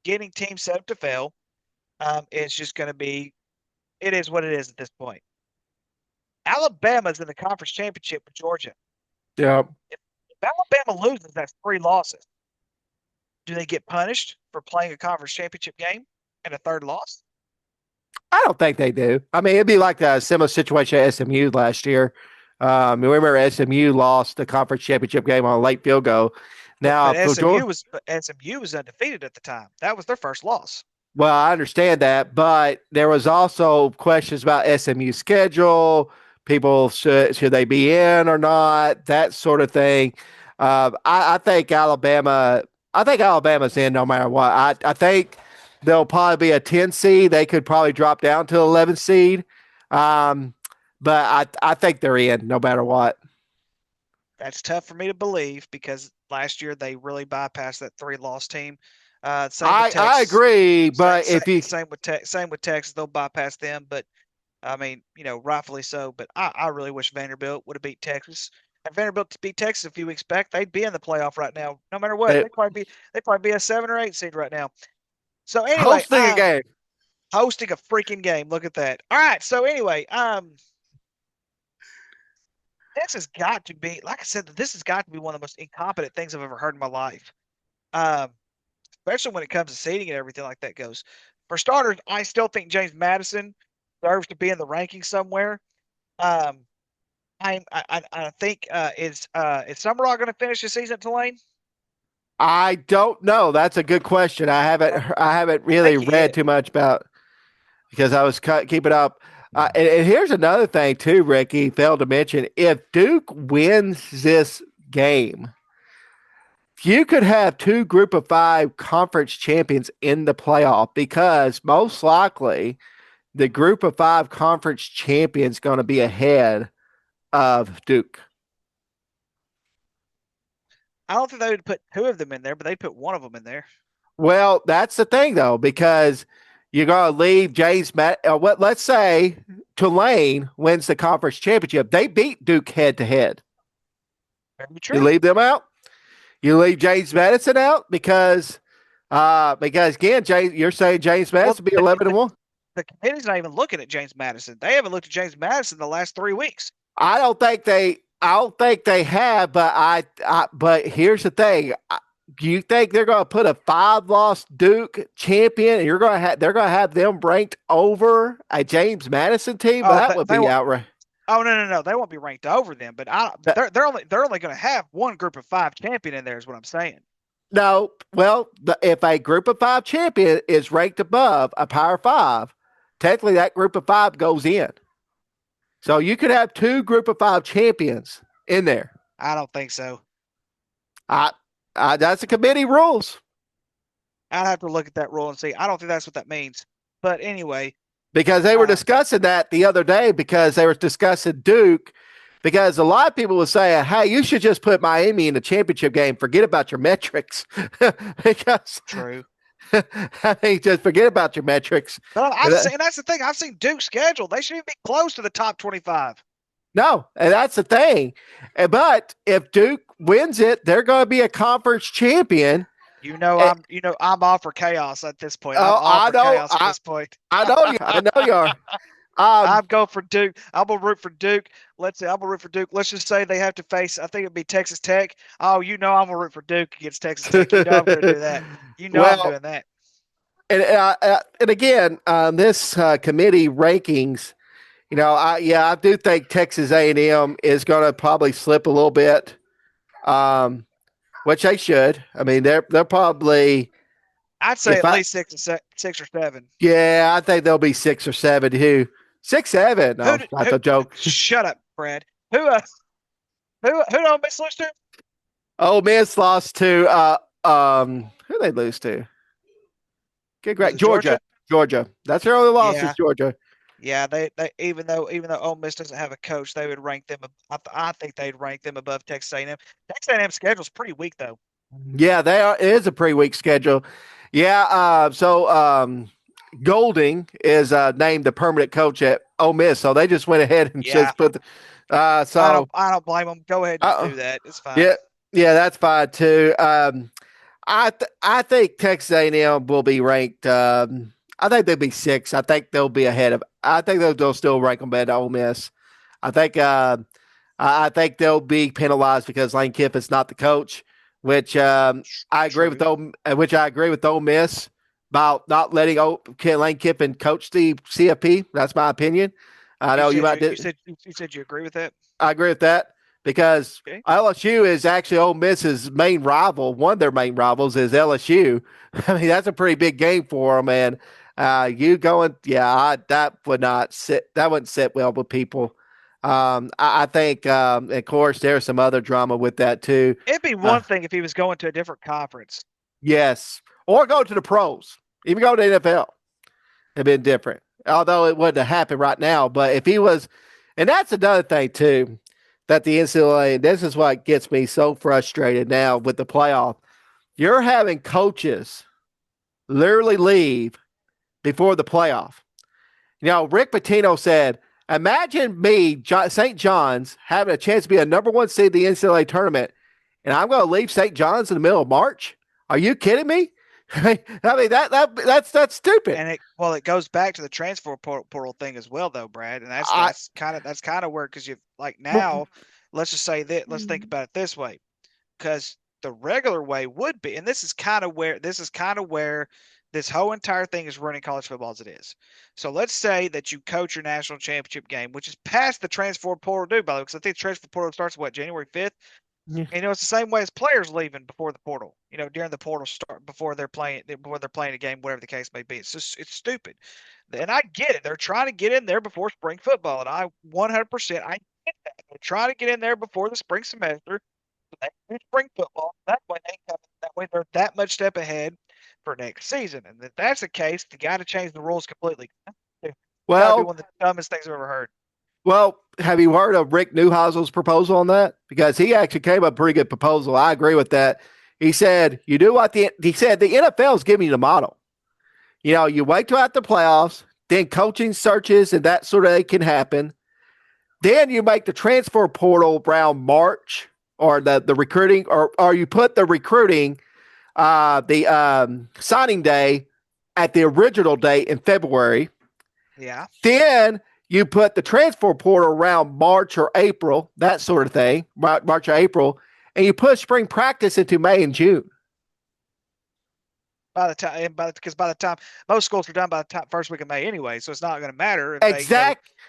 A: getting teams set up to fail is just going to be. It is what it is at this point. Alabama's in the conference championship with Georgia.
B: Yeah.
A: If Alabama loses, that's 3 losses. Do they get punished for playing a conference championship game and a 3rd loss?
B: I don't think they do. I mean, it'd be like a similar situation at SMU last year. Remember, SMU lost the conference championship game on a late field goal. Now,
A: But
B: for Georgia,
A: SMU was undefeated at the time. That was their first loss.
B: Well, I understand that, but there was also questions about SMU schedule. People should they be in or not? That sort of thing. I think Alabama. I think Alabama's in no matter what. I think they'll probably be a 10 seed. They could probably drop down to 11 seed. Um, but I think they're in no matter what.
A: That's tough for me to believe because last year they really bypassed that three-loss team. Same with
B: I
A: Texas.
B: agree, but if you
A: Same with Texas, they'll bypass them. But I mean, rightfully so. But I really wish Vanderbilt would have beat Texas. And Vanderbilt to beat Texas a few weeks back, they'd be in the playoff right now, no matter what.
B: uh,
A: They'd probably be a 7 or 8 seed right now. So anyway,
B: hosting a game,
A: hosting a freaking game. Look at that. All right. So anyway, this has got to be, like I said, this has got to be one of the most incompetent things I've ever heard in my life. Um, Especially when it comes to seating and everything like that goes. For starters, I still think James Madison deserves to be in the rankings somewhere. Um, I think is Summerall going to finish the season at Tulane?
B: I don't know. That's a good question. I haven't
A: I
B: really
A: think he
B: read
A: is.
B: too much about because I was keeping up. And here's another thing too, Ricky failed to mention: if Duke wins this game, you could have two Group of Five conference champions in the playoff because most likely the Group of Five conference champion is going to be ahead of Duke.
A: I don't think they would put two of them in there, but they put one of them in there.
B: Well, that's the thing though, because you're going to leave James Matt. What? Let's say Tulane wins the conference championship. They beat Duke head to head.
A: Very
B: You
A: true.
B: leave them out. You leave James Madison out because again, James, you're saying James
A: Well,
B: Madison be 11-1.
A: the committee's not even looking at James Madison. They haven't looked at James Madison the last 3 weeks.
B: I don't think they. I don't think they have, but but here's the thing. Do you think they're going to put a 5-loss Duke champion, and they're going to have them ranked over a James Madison team?
A: Oh,
B: That would
A: they
B: be
A: won't.
B: outrageous.
A: Oh no, they won't be ranked over them. But they're only going to have one Group of Five champion in there. Is what I'm saying.
B: No, well, if a Group of Five champion is ranked above a Power Five, technically that Group of Five goes in. So you could have two Group of Five champions in there.
A: I don't think so.
B: I, that's the committee rules
A: I'd have to look at that rule and see. I don't think that's what that means. But anyway,
B: because they were
A: uh,
B: discussing that the other day because they were discussing Duke. Because a lot of people were saying, "Hey, you should just put Miami in the championship game. Forget about your metrics." Because
A: true.
B: I mean, just forget about your metrics.
A: But I've seen, and that's the thing. I've seen Duke's schedule. They shouldn't even be close to the top 25.
B: No, and that's the thing. But if Duke wins it, they're going to be a conference champion. And,
A: I'm all for chaos at this point. I'm
B: oh,
A: all for chaos at this point.
B: I know you. I know you are.
A: I'm going for Duke. I'm gonna root for Duke. Let's see. I'm gonna root for Duke. Let's just say they have to face. I think it'd be Texas Tech. Oh, I'm gonna root for Duke against Texas Tech. I'm gonna do that. I'm
B: well,
A: doing that.
B: and again, this committee rankings, I do think Texas A&M is going to probably slip a little bit, which they should. I mean, they're probably.
A: I'd say at least six or seven.
B: Yeah, I think they'll be 6 or 7 too. 6, 7. No, that's a joke.
A: Shut up, Brad. Who don't Miss lose to?
B: Ole Miss lost to who they lose to? Okay, great. Georgia. That's their only loss is Georgia.
A: Yeah, they even though Ole Miss doesn't have a coach, they would rank them. I think they'd rank them above Texas A&M. Texas A&M schedule's pretty weak though.
B: Yeah, they are. It is a pretty weak schedule. Yeah. So Golding is named the permanent coach at Ole Miss, so they just went ahead and just put.
A: I don't blame them. Go ahead and do that. It's fine.
B: Yeah, that's fine too. I think Texas A&M will be ranked. I think they'll be 6. I think they'll be ahead of. I think they'll still rank them better than Ole Miss. I think. I think they'll be penalized because Lane Kiffin's not the coach, which I agree with. Which I agree with Ole Miss about not letting Lane Kiffin coach the CFP. That's my opinion. I know you might.
A: You said you agree with that.
B: I agree with that because
A: Okay.
B: LSU is actually Ole Miss's main rival. One of their main rivals is LSU. I mean, that's a pretty big game for them. And you going, that would not sit. That wouldn't sit well with people. I think, of course, there's some other drama with that too.
A: It'd be
B: Uh,
A: one thing if he was going to a different conference.
B: yes, or go to the pros, even go to the NFL. It'd been different. Although it wouldn't have happened right now, but if he was, and that's another thing too, that the NCAA, this is what gets me so frustrated now with the playoff. You're having coaches literally leave before the playoff. Rick Pitino said, imagine me, St. John's, having a chance to be a number one seed in the NCAA tournament, and I'm going to leave St. John's in the middle of March? Are you kidding me? I mean that's stupid.
A: And it goes back to the transfer portal thing as well, though, Brad. And that's kind of where, because you like now, let's just say that, let's think about it this way, because the regular way would be, and this is kind of where this whole entire thing is running college football as it is. So let's say that you coach your national championship game, which is past the transfer portal due, by the way, because I think the transfer portal starts January 5th.
B: Yeah.
A: And, it's the same way as players leaving before the portal. During the portal start, before they're playing a game, whatever the case may be. It's stupid, and I get it. They're trying to get in there before spring football, and I 100% I get that. They're trying to get in there before the spring semester, so they do spring football. That way they're that much step ahead for next season. And if that's the case, they got to change the rules completely. That'd be one of the dumbest things I've ever heard.
B: Well, have you heard of Rick Neuheisel's proposal on that? Because he actually came up with a pretty good proposal. I agree with that. He said, he said the NFL is giving you the model. You wait till after the playoffs, then coaching searches and that sort of thing can happen. Then you make the transfer portal around March, or the recruiting, or you put the recruiting, the signing day at the original date in February.
A: Yeah.
B: Then you put the transfer portal around March or April, that sort of thing, March or April, and you put spring practice into May and June.
A: Because by the time most schools are done by the time first week of May anyway, so it's not going to matter if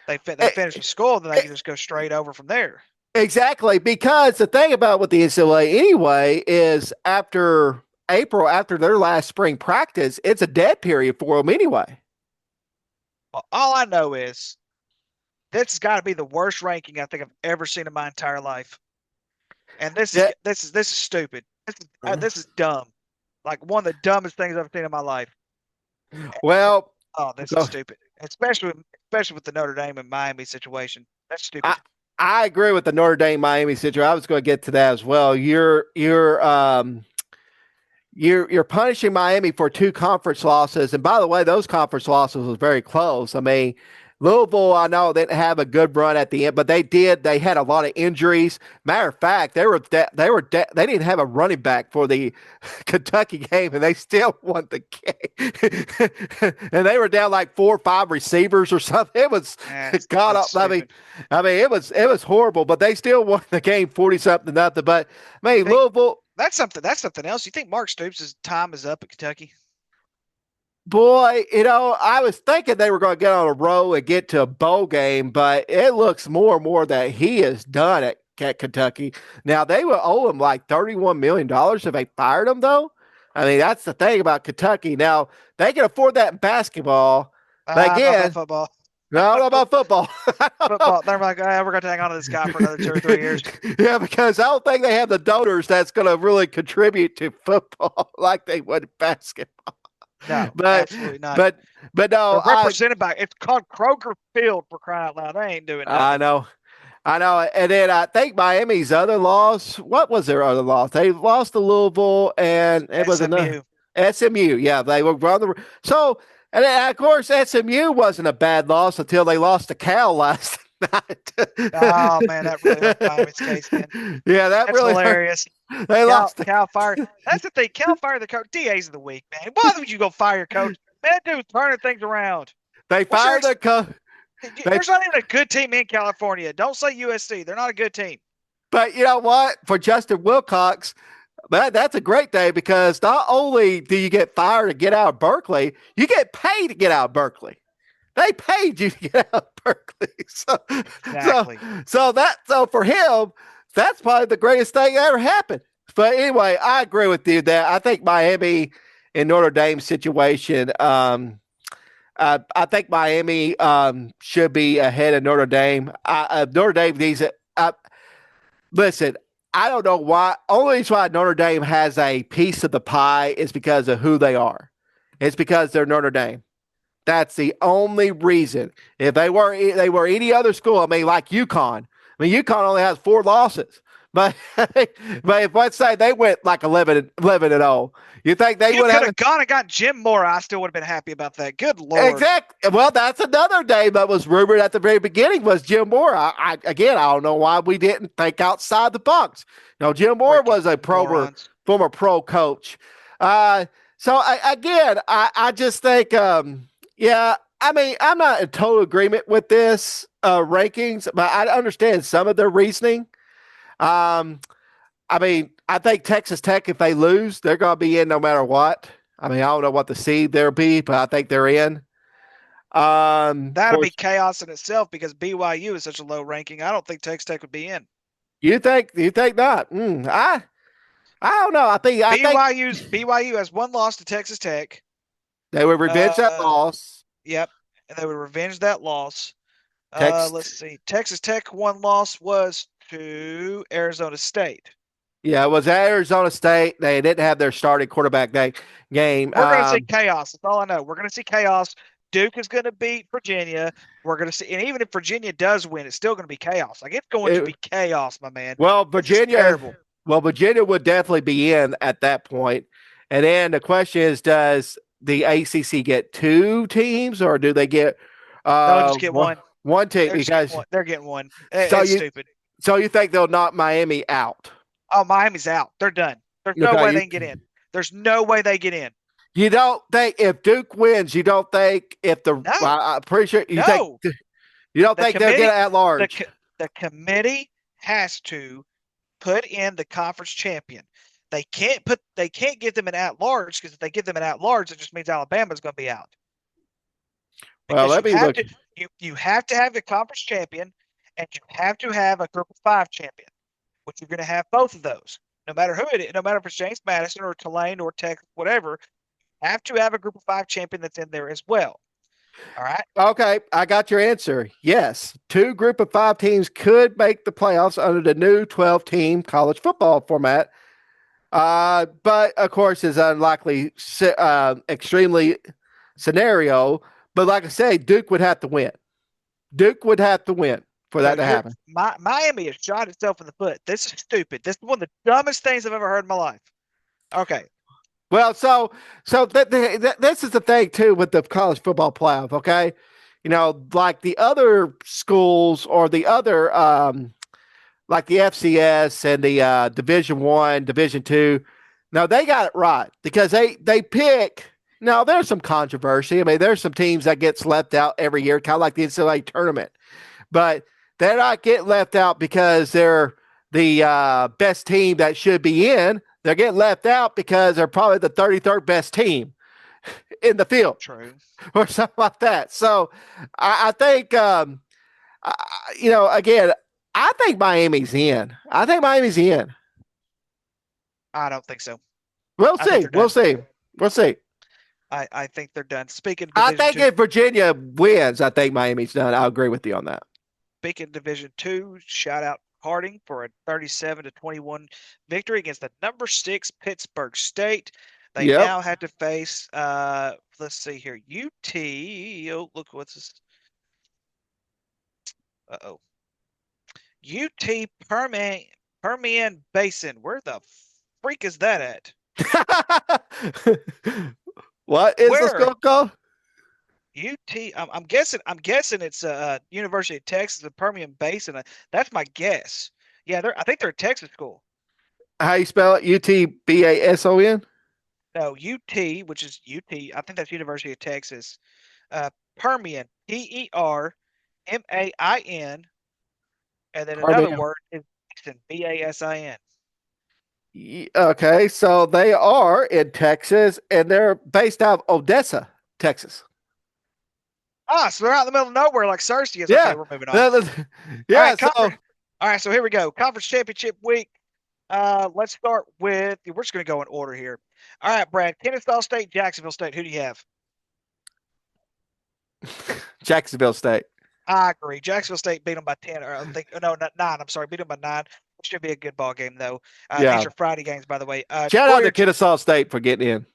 A: they finish the school, then they can just go straight over from there.
B: Exactly, because the thing about with the NCAA anyway is after April, after their last spring practice, it's a dead period for them anyway.
A: Well, all I know is this has got to be the worst ranking I think I've ever seen in my entire life, and this is stupid. This is dumb, like one of the dumbest things I've seen in my life.
B: Well,
A: this is stupid, especially with the Notre Dame and Miami situation. That's stupid.
B: I agree with the Notre Dame Miami situation. I was going to get to that as well. You're punishing Miami for 2 conference losses, and by the way, those conference losses was very close. I mean, Louisville, I know they didn't have a good run at the end, but they did. They had a lot of injuries. Matter of fact, they didn't have a running back for the Kentucky game, and they still won the game. And they were down like 4 or 5 receivers or something. It was god up. I mean, it was horrible, but they still won the game 40-something nothing. But I mean, Louisville.
A: That's something else. You think Mark Stoops' time is up at Kentucky?
B: Boy, I was thinking they were going to get on a roll and get to a bowl game, but it looks more and more that he is done at Kentucky. Now, they will owe him like $31 million if they fired him, though. I mean, that's the thing about Kentucky. Now, they can afford that in basketball. But again,
A: football.
B: No, I don't know about football.
A: Football. They're like, we're going to hang on to this guy for another 2 or 3 years.
B: Yeah, because I don't think they have the donors that's going to really contribute to football like they would basketball.
A: No, absolutely not.
B: But no,
A: they're represented by, it's called Kroger Field, for crying out loud. They ain't doing that.
B: I know. And then I think Miami's other loss. What was their other loss? They lost to Louisville, and it was another SMU. Yeah, they were on so. And then, of course, SMU wasn't a bad loss until they lost to Cal last night.
A: Oh, man, that really hurt Miami's case, man.
B: Yeah, that's really
A: hilarious.
B: They lost.
A: Cal fired. That's the thing. Cal fired the coach. DA's of the week, man. Why would you go fire your coach? Man, that dude's turning things around.
B: They fired the coach.
A: There's not even a good team in California. Don't say USC. They're not a good team.
B: But you know what? For Justin Wilcox, that's a great day, because not only do you get fired to get out of Berkeley, you get paid to get out of Berkeley. They paid you to get out of Berkeley. So for him, that's probably the greatest thing that ever happened. But anyway, I agree with you that I think Miami in Notre Dame situation. I think Miami should be ahead of Notre Dame. Notre Dame needs it. Listen, I don't know why. Only reason why Notre Dame has a piece of the pie is because of who they are. It's because they're Notre Dame. That's the only reason. If they were any other school, I mean, like UConn. I mean, UConn only has 4 losses, but but if let's say they went like 11 and 0, you think they
A: You
B: would
A: could
B: have
A: have gone and got Jim Moore. I still would have been happy about that. Good Lord.
B: exact? Well, that's another name that was rumored at the very beginning was Jim Moore. Again, I don't know why we didn't think outside the box. No, Jim Moore
A: Freaking
B: was a
A: morons.
B: former pro coach. I just think, yeah, I mean, I'm not in total agreement with this rankings, but I understand some of their reasoning. Um, I mean, I think Texas Tech, if they lose, they're going to be in no matter what. I mean, I don't know what the seed there'll be, but I think they're in. Of
A: That'll be
B: course,
A: chaos in itself because BYU is such a low ranking. I don't think Texas Tech would be in.
B: you think not? I don't know. I think
A: BYU has one loss to Texas Tech.
B: they would revenge that
A: Uh,
B: loss.
A: yep, and they would revenge that loss.
B: Texas,
A: Let's see. Texas Tech one loss was to Arizona State.
B: yeah, it was at Arizona State. They didn't have their starting quarterback that game.
A: We're going to see chaos. That's all I know. We're going to see chaos. Duke is going to beat Virginia. We're going to see, and even if Virginia does win, it's still going to be chaos. Like it's going to
B: it,
A: be chaos, my man.
B: well,
A: This is
B: Virginia,
A: terrible.
B: well, Virginia would definitely be in at that point. And then the question is, does the ACC get 2 teams or do they get
A: They'll just get one.
B: one team?
A: They're just getting
B: Because
A: one. They're getting one.
B: so
A: It's
B: you
A: stupid.
B: so you think they'll knock Miami out?
A: Oh, Miami's out. They're done. There's no
B: Okay,
A: way they can get in. There's no way they get in.
B: you don't think if Duke wins, you don't think if the
A: No,
B: I'm pretty sure you
A: no.
B: think you don't
A: The
B: think they'll
A: committee,
B: get at
A: the
B: large.
A: the committee has to put in the conference champion. They can't give them an at large because if they give them an at large, it just means Alabama's going to be out.
B: Well,
A: Because
B: let me look.
A: you have to have the conference champion and you have to have a group of 5 champion, which you're going to have both of those. No matter who it is, no matter if it's James Madison or Tulane or Texas, whatever, you have to have a group of 5 champion that's in there as well. All right.
B: Okay, I got your answer. Yes, 2 group of 5 teams could make the playoffs under the new 12-team college football format. But of course, it's unlikely, extremely scenario. But like I say, Duke would have to win. Duke would have to win for
A: So
B: that to happen.
A: Miami has shot itself in the foot. This is stupid. This is one of the dumbest things I've ever heard in my life. Okay.
B: Well, this is the thing too with the college football playoff. Okay, like the other schools or the other, like the FCS and the Division 1, Division 2. Now they got it right because they pick. Now there's some controversy. I mean, there's some teams that gets left out every year, kind of like the NCAA tournament, but they're not getting left out because they're the best team that should be in. They're getting left out because they're probably the 33rd best team in the field
A: True.
B: or something like that. So I think, again, I think Miami's in. I think Miami's in.
A: I don't think so.
B: We'll
A: I think
B: see.
A: they're
B: We'll
A: done.
B: see. We'll see.
A: I think they're done.
B: I think if Virginia wins, I think Miami's done. I'll agree with you on that.
A: Speaking Division 2, shout out Harding for a 37-21 victory against the number 6 Pittsburgh State. They
B: Yep.
A: now have to face let's see here, UT. Oh, look what's this. Uh-oh. UT Permian Basin. Where the freak is that at?
B: What is the
A: Where?
B: school called?
A: UT. I'm guessing it's University of Texas, the Permian Basin. That's my guess. Yeah, I think they're a Texas school.
B: How you spell it? UTBASON?
A: No, UT, which is UT. I think that's University of Texas. Permian, Permain, and then another
B: Permian.
A: word is Basin, Basin.
B: Okay, so they are in Texas and they're based out of Odessa, Texas.
A: Ah, so they're out in the middle of nowhere like Cersei is.
B: Yeah.
A: Okay, we're moving on. All
B: Yeah,
A: right,
B: so
A: All right, so here we go. Conference championship week. Let's start with. We're just going to go in order here. All right, Brad. Kennesaw State, Jacksonville State. Who do you have?
B: Jacksonville State.
A: I agree. Jacksonville State beat them by 10, or I think, no, not 9. I'm sorry, beat them by 9. It should be a good ball game, though. These
B: Yeah.
A: are Friday games, by the way.
B: Shout out to
A: Warrior,
B: Kennesaw State for getting in.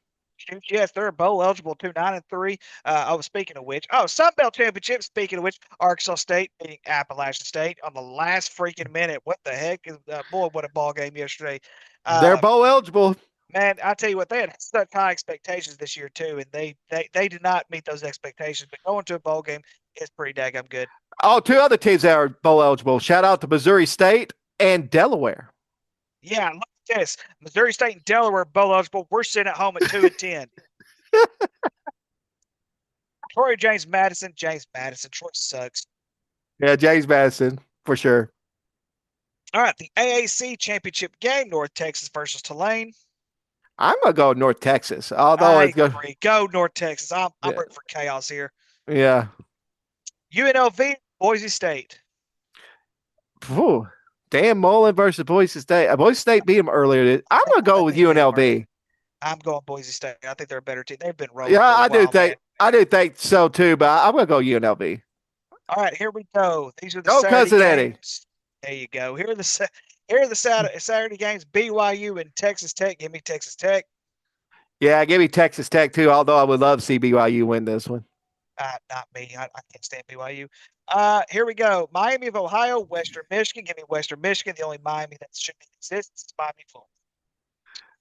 A: yes, they're bowl eligible too, 9-3. Oh, speaking of which, Sun Belt Championship. Speaking of which, Arkansas State beating Appalachian State on the last freaking minute. What the heck is boy? What a ball game yesterday.
B: They're bowl eligible.
A: Man, I tell you what, they had such high expectations this year too, and they did not meet those expectations. But going to a bowl game is pretty daggum good.
B: Oh, two other teams that are bowl eligible. Shout out to Missouri State and Delaware.
A: Yeah, look at this. Missouri State and Delaware bowl eligible. We're sitting at home at 2-10. Troy James Madison. Troy sucks.
B: Yeah, James Madison for sure.
A: All right, the AAC championship game, North Texas versus Tulane.
B: I'm gonna go North Texas, although
A: I
B: it's good.
A: agree. Go North Texas. I'm
B: Yeah.
A: rooting for chaos here.
B: Yeah.
A: UNLV, Boise State.
B: Whew. Dan Mullen versus Boise State. Boise State beat them earlier. I'm gonna go with UNLV.
A: I'm going Boise State. I think they're a better team. They've been rolling.
B: Yeah,
A: for a
B: I do
A: while,
B: think
A: man.
B: I do think so too, but I'm gonna go UNLV.
A: All right, here we go. These are the
B: Go
A: Saturday
B: Cousin Eddie.
A: games. There you go. Here are the Saturday games. BYU and Texas Tech. Give me Texas Tech.
B: Yeah, give me Texas Tech too, although I would love to see BYU win this one.
A: Not me. I can't stand BYU. Here we go. Miami of Ohio, Western Michigan. Give me Western Michigan. The only Miami that should be in existence is Miami, Florida.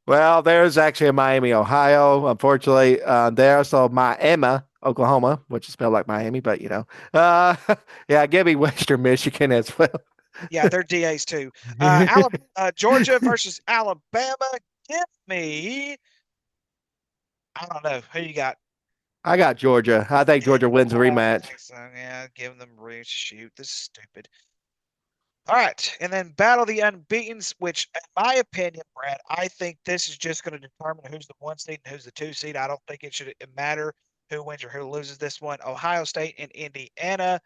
B: Well, there's actually a Miami, Ohio, unfortunately. There also Miami, Oklahoma, which is spelled like Miami, but yeah, give me Western Michigan as well.
A: Yeah, they're DAs too. Georgia versus Alabama. Give me. I don't know. Who you got?
B: I got Georgia. I think Georgia wins the rematch.
A: So, yeah, give them reach. Shoot, this is stupid. All right, and then battle the unbeaten's, which, in my opinion, Brad, I think this is just going to determine who's the 1 seed and who's the 2 seed. I don't think it should matter who wins or who loses this one. Ohio State and Indiana.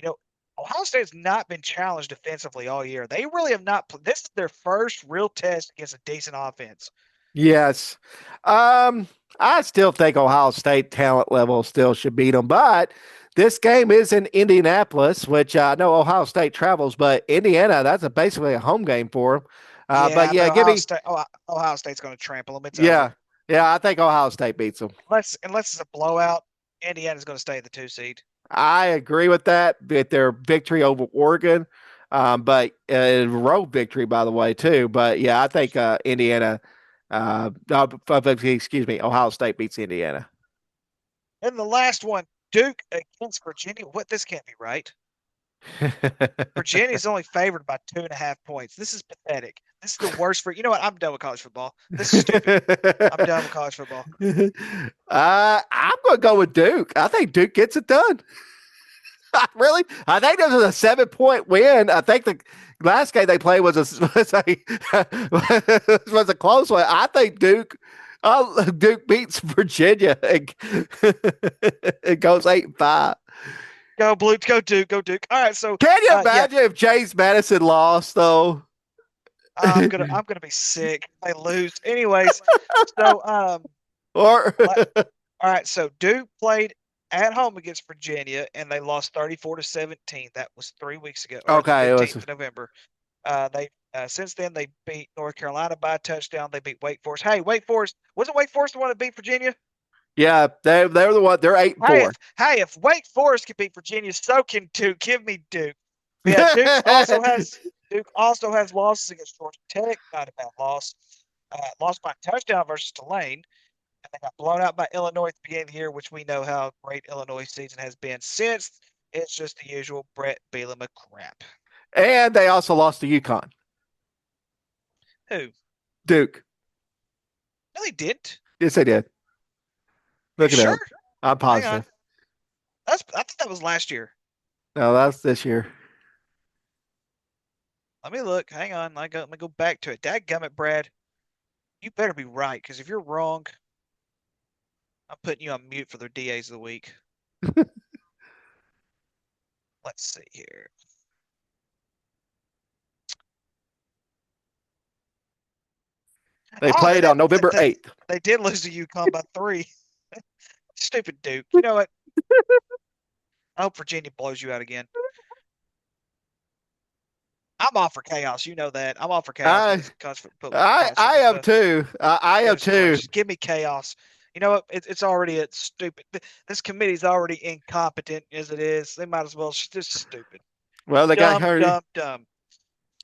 A: You know, Ohio State has not been challenged defensively all year. They really have not. This is their first real test against a decent offense.
B: Yes. I still think Ohio State talent level still should beat them, but this game is in Indianapolis, which I know Ohio State travels, but Indiana, that's basically a home game for them. But yeah, give me.
A: Ohio State's going to trample them. It's
B: Yeah.
A: over.
B: Yeah, I think Ohio State beats them.
A: Unless it's a blowout, Indiana's going to stay the 2 seed.
B: I agree with that. With their victory over Oregon, but road victory, by the way, too. But yeah, I think Indiana. Excuse me, Ohio State beats Indiana.
A: And the last one, Duke against Virginia. What? This can't be right. Virginia's only favored by 2.5 points. This is pathetic. This is the worst for. You know what? I'm done with college football. This is stupid. I'm done with college football.
B: I'm going to go with Duke. I think Duke gets it done. Really? I think this was a 7-point win. I think the last game they played was a was a close one. I think Duke beats Virginia and it goes 8-5.
A: Go Blue, go Duke, go Duke. All right, so
B: can you imagine if James Madison lost though?
A: I'm gonna be sick. They lose, anyways. So
B: all
A: right. So Duke played at home against Virginia, and they lost 34-17. That was 3 weeks ago.
B: Okay,
A: it was November. They since then they beat North Carolina by a touchdown. They beat Wake Forest. Hey, Wake Forest wasn't Wake Forest the one that beat Virginia?
B: Yeah, they're the one. They're 8-4.
A: Hey, if Wake Forest can beat Virginia, so can Duke. Give me Duke. Yeah, Duke also has losses against Georgia Tech. Not a bad loss. Lost by a touchdown versus Tulane. And they got blown out by Illinois at the beginning of the year, which we know how great Illinois season has been since. It's just the usual Brett Bielema crap.
B: And they also lost to UConn.
A: Who?
B: Duke.
A: No, they didn't.
B: Yes, they did. Look at
A: sure?
B: that. I'm positive.
A: I think that was last year.
B: No, that's this year.
A: Let me look. Hang on. Let me go back to it. Dadgummit, Brad. You better be right, because if you're wrong, I'm putting you on mute for the DAs of the week. Let's see here.
B: They
A: Oh,
B: played on November 8th.
A: they did lose to UConn by 3. Stupid Duke. You know what? I hope Virginia blows you out again. I'm all for chaos. You know that. I'm all for chaos with
B: I
A: this
B: I
A: college
B: I
A: football
B: am
A: stuff.
B: too. I am
A: Goodness
B: too.
A: gracious, give me chaos. You know what? It's already a stupid. This committee's already incompetent as it is. They might as well. It's just stupid.
B: Well, they got
A: Dumb,
B: Hunter.
A: dumb, dumb.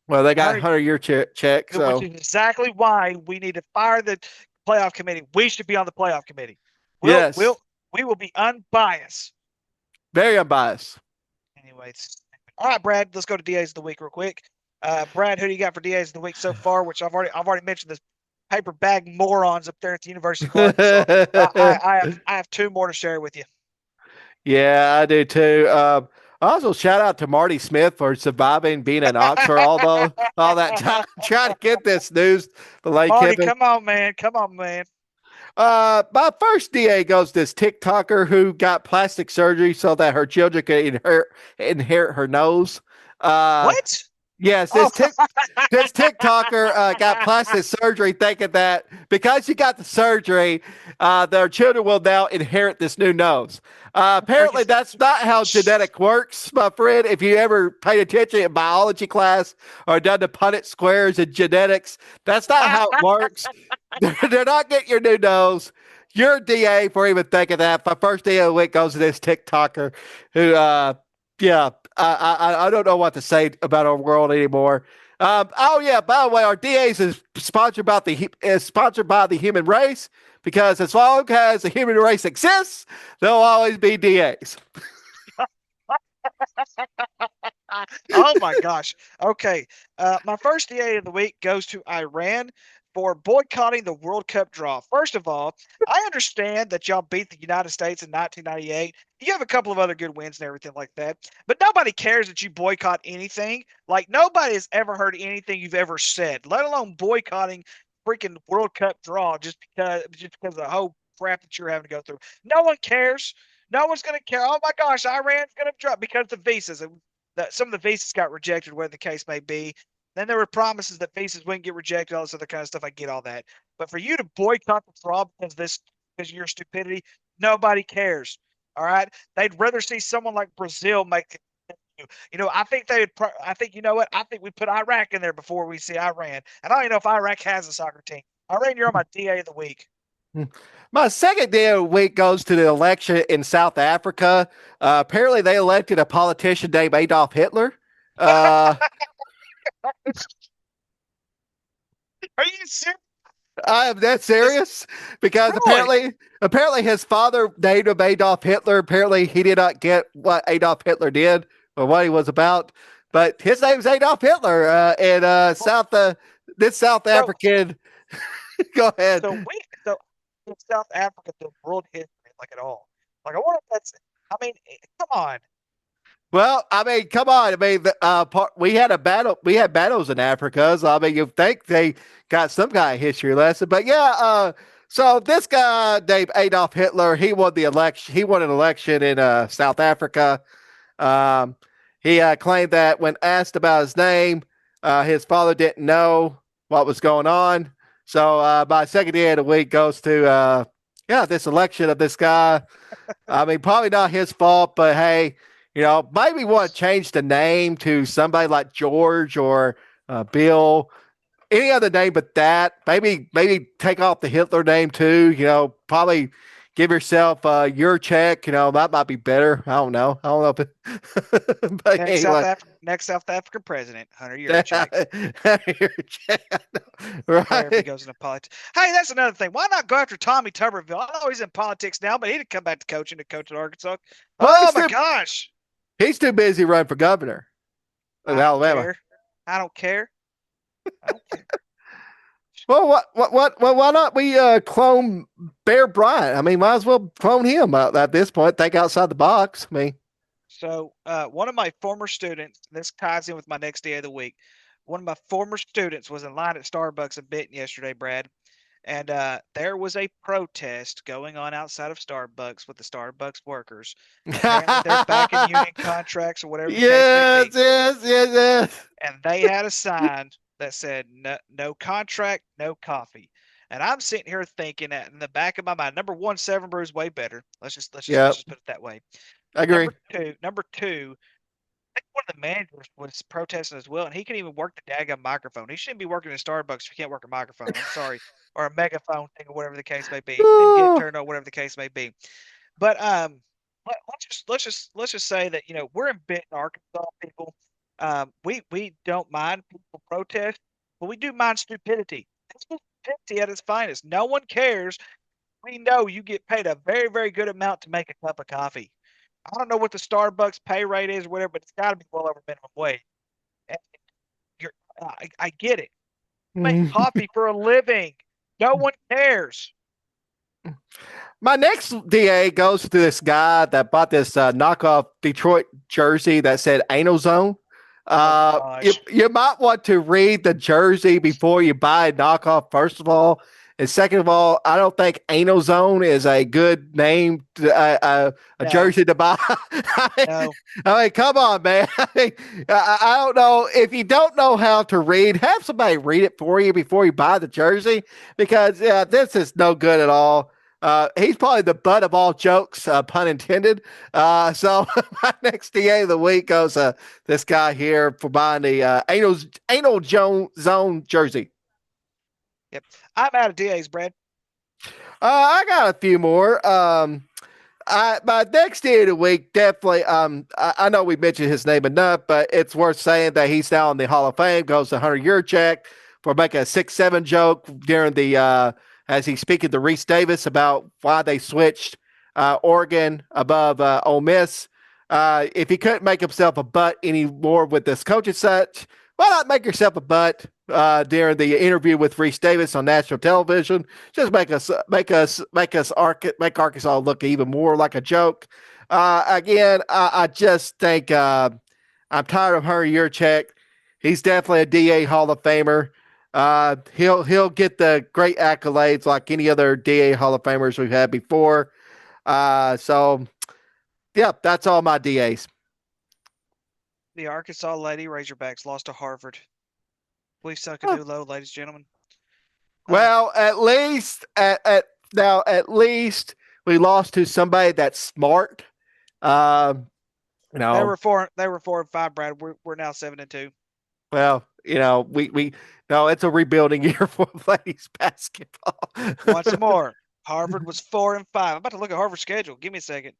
B: Well, they got
A: Hunter,
B: Hunter year check.
A: which
B: So
A: is exactly why we need to fire the playoff committee. We should be on the playoff committee. We'll,
B: yes,
A: we'll, we will be unbiased.
B: very unbiased.
A: Anyways, all right, Brad. Let's go to DAs of the week real quick. Brad, who do you got for DAs of the week so far? Which I've already mentioned this paper bag morons up there at the University of Arkansas. I have two more to share with you.
B: Yeah, I do too. Also, shout out to Marty Smith for surviving being in Oxford all that time trying to get this news to Lane
A: Marty,
B: Kiffin.
A: come on, man. Come on, man.
B: My first DA goes to this TikToker who got plastic surgery so that her children could inherit her nose. Uh,
A: What?
B: yes,
A: Oh,
B: this TikToker got plastic surgery thinking that because she got the surgery, their children will now inherit this new nose.
A: are you?
B: Apparently, that's not how genetic works, my friend. If you ever paid attention in biology class or done the Punnett squares in genetics, that's not how it works. They're not getting your new nose. You're DA for even thinking that. My first DA of the week goes to this TikToker who, yeah, I don't know what to say about our world anymore. Oh yeah, by the way, our DAs is sponsored by the human race because as long as the human race exists, there'll always be DAs.
A: Oh my gosh. Okay. My first DA of the week goes to Iran for boycotting the World Cup draw. First of all, I understand that y'all beat the United States in 1998. You have a couple of other good wins and everything like that, but nobody cares that you boycott anything. Like nobody has ever heard anything you've ever said, let alone boycotting freaking World Cup draw just because of the whole crap that you're having to go through. No one cares. No one's going to care. Oh my gosh, Iran's going to drop because of the visas. Some of the visas got rejected, whatever the case may be. Then there were promises that visas wouldn't get rejected, all this other kind of stuff. I get all that, but for you to boycott the draw because of your stupidity, nobody cares. All right, they'd rather see someone like Brazil make it. I think they would. I think you know what? I think we put Iraq in there before we see Iran. And I don't even know if Iraq has a soccer team. Iran, you're on my DA of the week.
B: My second day of the week goes to the election in South Africa. Apparently, they elected a politician named Adolf Hitler. Uh,
A: Are you serious?
B: I am that
A: This,
B: serious because
A: really?
B: apparently his father named him Adolf Hitler. Apparently, he did not get what Adolf Hitler did or what he was about. But his name's Adolf Hitler, and this South
A: So,
B: African. Go ahead.
A: so in South Africa, the world history like at all. Like I wonder if that's. I mean, come on.
B: Well, I mean, come on. I mean, we had a battle. We had battles in Africa. So I mean, you think they got some kind of history lesson, but yeah. So this guy named Adolf Hitler, he won the election. He won an election in South Africa. Um, he claimed that when asked about his name, his father didn't know what was going on. So my second day of the week goes to yeah, this election of this guy. I mean, probably not his fault, but hey, maybe want to change the name to somebody like George or Bill, any other name but that. Maybe take off the Hitler name too. Probably give yourself your check. That might be better. I don't know. I don't know. But anyway,
A: Next South African president, Hunter Yurchek.
B: your check.
A: Don't care if he
B: Right.
A: goes into politics. Hey, that's another thing. Why not go after Tommy Tuberville? I know he's in politics now, but he'd come back to coach at Arkansas.
B: Well,
A: Oh my gosh.
B: he's too busy running for governor of
A: I don't
B: Alabama.
A: care. I don't care. I don't care.
B: Well, why not we clone Bear Bryant? I mean, might as well clone him at this point. Think outside the box. I mean,
A: So, one of my former students, this ties in with my next day of the week. One of my former students was in line at Starbucks in Benton yesterday, Brad, and there was a protest going on outside of Starbucks with the Starbucks workers. Apparently, they're back in union contracts or whatever the case may
B: yes,
A: be.
B: yes, yes,
A: And they had a sign that said, no contract, no coffee. And I'm sitting here thinking that in the back of my mind, number one, Seven Brew's way better. Let's
B: Yep,
A: just put it that way.
B: I agree.
A: Number two, I think one of the managers was protesting as well, and he can even work the daggum microphone. He shouldn't be working in Starbucks if he can't work a microphone. I'm sorry, or a megaphone thing, or whatever the case may be. He didn't get it turned on, whatever the case may be. But let's just say that we're in Benton, Arkansas, people. We don't mind people protest, but we do mind stupidity. It's just stupidity at its finest. No one cares. We know you get paid a very, very good amount to make a cup of coffee. I don't know what the Starbucks pay rate is, or whatever, but it's got to be well over minimum wage. And I get it. Make coffee for a living. No one cares.
B: My next DA goes to this guy that bought this knockoff Detroit jersey that said Anal Zone.
A: Oh
B: You,
A: gosh.
B: you might want to read the jersey before you buy a knockoff, first of all. And second of all, I don't think Anal Zone is a good name, a
A: No,
B: jersey to buy. I
A: no.
B: mean, come on, man. I don't know. If you don't know how to read, have somebody read it for you before you buy the jersey because this is no good at all. He's probably the butt of all jokes, pun intended. So my next DA of the week goes this guy here for buying the Anal Zone jersey.
A: Yep. I'm out of DAs, Brad.
B: I got a few more. My next day of the week definitely. I know we mentioned his name enough, but it's worth saying that he's now in the Hall of Fame. Goes to Hunter Yurchek for making a 6-7 joke during the as he's speaking to Reese Davis about why they switched Oregon above Ole Miss. If he couldn't make himself a butt anymore with this coach and such, why not make yourself a butt during the interview with Reese Davis on national television? Just make Arkansas look even more like a joke. Again, I just think I'm tired of Hunter Yurchek. He's definitely a DA Hall of Famer. He'll get the great accolades like any other DA Hall of Famers we've had before. So, yeah, that's all my DAs.
A: The Arkansas Lady Razorbacks lost to Harvard. We've sunk a
B: Huh.
A: new low, ladies and gentlemen. Uh,
B: Well, at least at least we lost to somebody that's smart. Um, you
A: they
B: know,
A: were four. They were 4-5, Brad. We're now 7-2.
B: well, we no, it's a rebuilding year for ladies basketball.
A: Once more, Harvard was 4-5. I'm about to look at Harvard's schedule. Give me a second.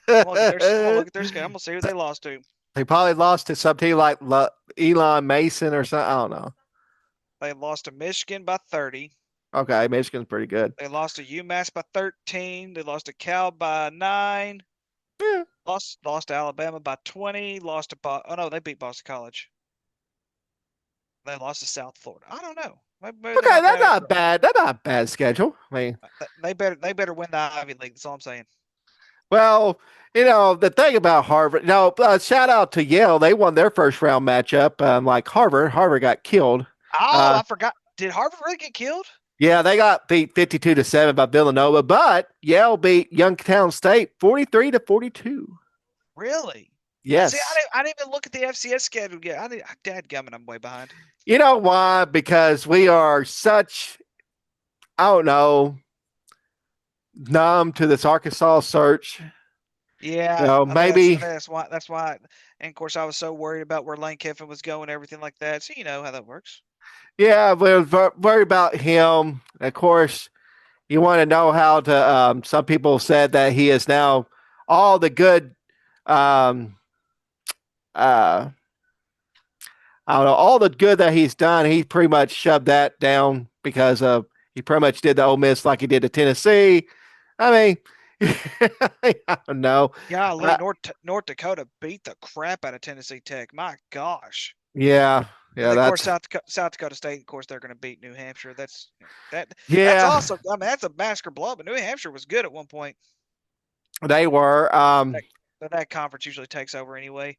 A: I'm gonna look at their schedule. I'm gonna see who they lost to.
B: They probably lost to some team like Elon Mason or something. I don't know.
A: They lost to Michigan by 30.
B: Okay, Michigan's pretty good.
A: They lost to UMass by 13. They lost to Cal by 9.
B: Yeah.
A: Lost to Alabama by 20. Lost to oh no, they beat Boston College. They lost to South Florida. I don't know. Maybe they're
B: Okay,
A: not
B: that's
A: bad
B: not
A: after all.
B: bad. That's not a bad schedule. I mean,
A: They better win the Ivy League. That's all I'm saying.
B: well, the thing about Harvard, shout out to Yale. They won their first round matchup. Like Harvard, Harvard got killed.
A: Oh,
B: Uh,
A: I forgot. Did Harvard really get killed?
B: yeah, they got beat 52-7 by Villanova, but Yale beat Youngstown State 43-42.
A: Really? See,
B: Yes.
A: I didn't even look at the FCS schedule yet. Dadgummit, I'm way behind.
B: You know why? Because we are such, I don't know, numb to this Arkansas search.
A: Yeah, I think
B: Maybe,
A: that's why. That's why. And of course, I was so worried about where Lane Kiffin was going, and everything like that. So you know how that works.
B: yeah, we're worried about him. Of course, you want to know how to, some people said that he is now all the good, um, uh, I don't know, all the good that he's done, he pretty much shoved that down because he pretty much did the Ole Miss like he did to Tennessee. I mean, I don't know.
A: Golly,
B: Uh,
A: North Dakota beat the crap out of Tennessee Tech. My gosh.
B: yeah,
A: And
B: yeah,
A: of course,
B: that's
A: South Dakota State. Of course, they're going to beat New Hampshire. That's
B: yeah,
A: also. I mean, that's a massacre blow. But New Hampshire was good at one point.
B: they were.
A: That, that conference usually takes over anyway.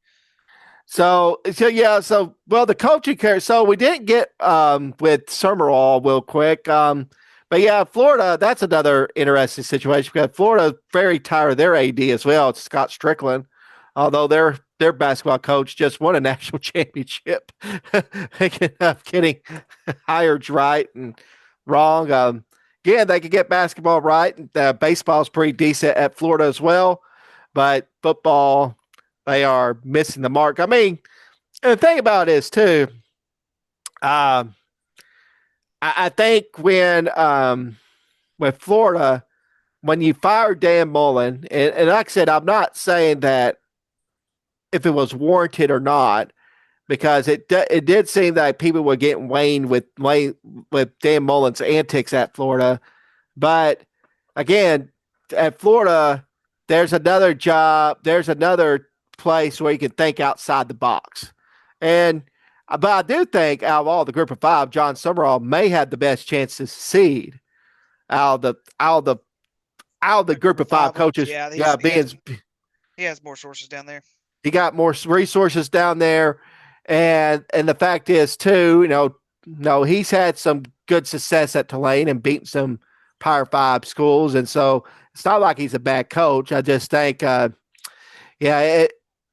B: So yeah, so well the coaching care. So we didn't get with Summerall real quick. But yeah, Florida, that's another interesting situation because Florida very tired of their AD as well. It's Scott Strickland, although their basketball coach just won a national championship. Thinking of getting hired right and wrong. again, they could get basketball right. Baseball's pretty decent at Florida as well, but football, they are missing the mark. I mean, and the thing about it is too, um, I think with Florida, when you fire Dan Mullen, and like I said, I'm not saying that if it was warranted or not, because it did seem that people were getting Wayne with Dan Mullen's antics at Florida. But again, at Florida, there's another job, there's another place where you can think outside the box. And but I do think out of all the group of five, John Summerall may have the best chance to succeed out of the
A: A group
B: group
A: of
B: of five
A: five.
B: coaches.
A: Yeah,
B: Yeah, being
A: he has more sources down there.
B: he got more resources down there, and the fact is too, no, he's had some good success at Tulane and beating some Power Five schools, and so it's not like he's a bad coach. I just think, yeah,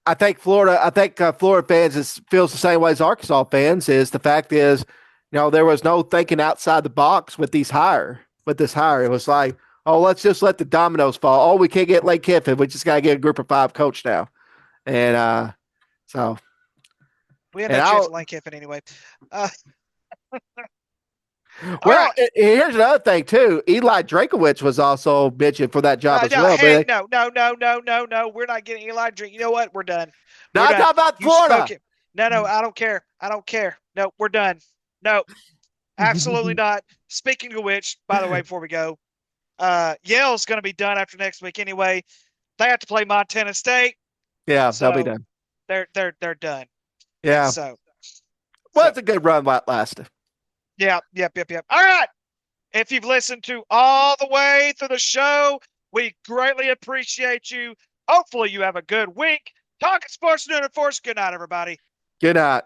B: I think Florida. I think Florida fans feels the same way as Arkansas fans. Is the fact is, there was no thinking outside the box with these hire. With this hire, it was like, oh, let's just let the dominoes fall. Oh, we can't get Lane Kiffin. We just got to get a group of five coach now. And so,
A: We had
B: and
A: no chance
B: I'll,
A: at Lane Kiffin anyway. Uh, all
B: well,
A: right.
B: here's another thing too. Eli Drakowicz was also mentioned for that job as
A: No,
B: well.
A: heck
B: But
A: no, no, no, no, no, no. We're not getting Eli Drink. You know what? We're done.
B: now
A: We're
B: I'm
A: done.
B: talking about
A: You spoke
B: Florida.
A: it. No, no, I don't care. I don't care. No, we're done. No, absolutely not. Speaking of which, by the way, before we go, Yale's going to be done after next week anyway. They have to play Montana State,
B: Yeah, they'll be
A: so
B: done.
A: they're done.
B: Yeah.
A: So,
B: Well,
A: so
B: it's a good run while it lasted.
A: yeah, yep. All right. If you've listened to all the way through the show, we greatly appreciate you. Hopefully, you have a good week. Talking Sports Noon and Force. Good night, everybody.
B: Good night.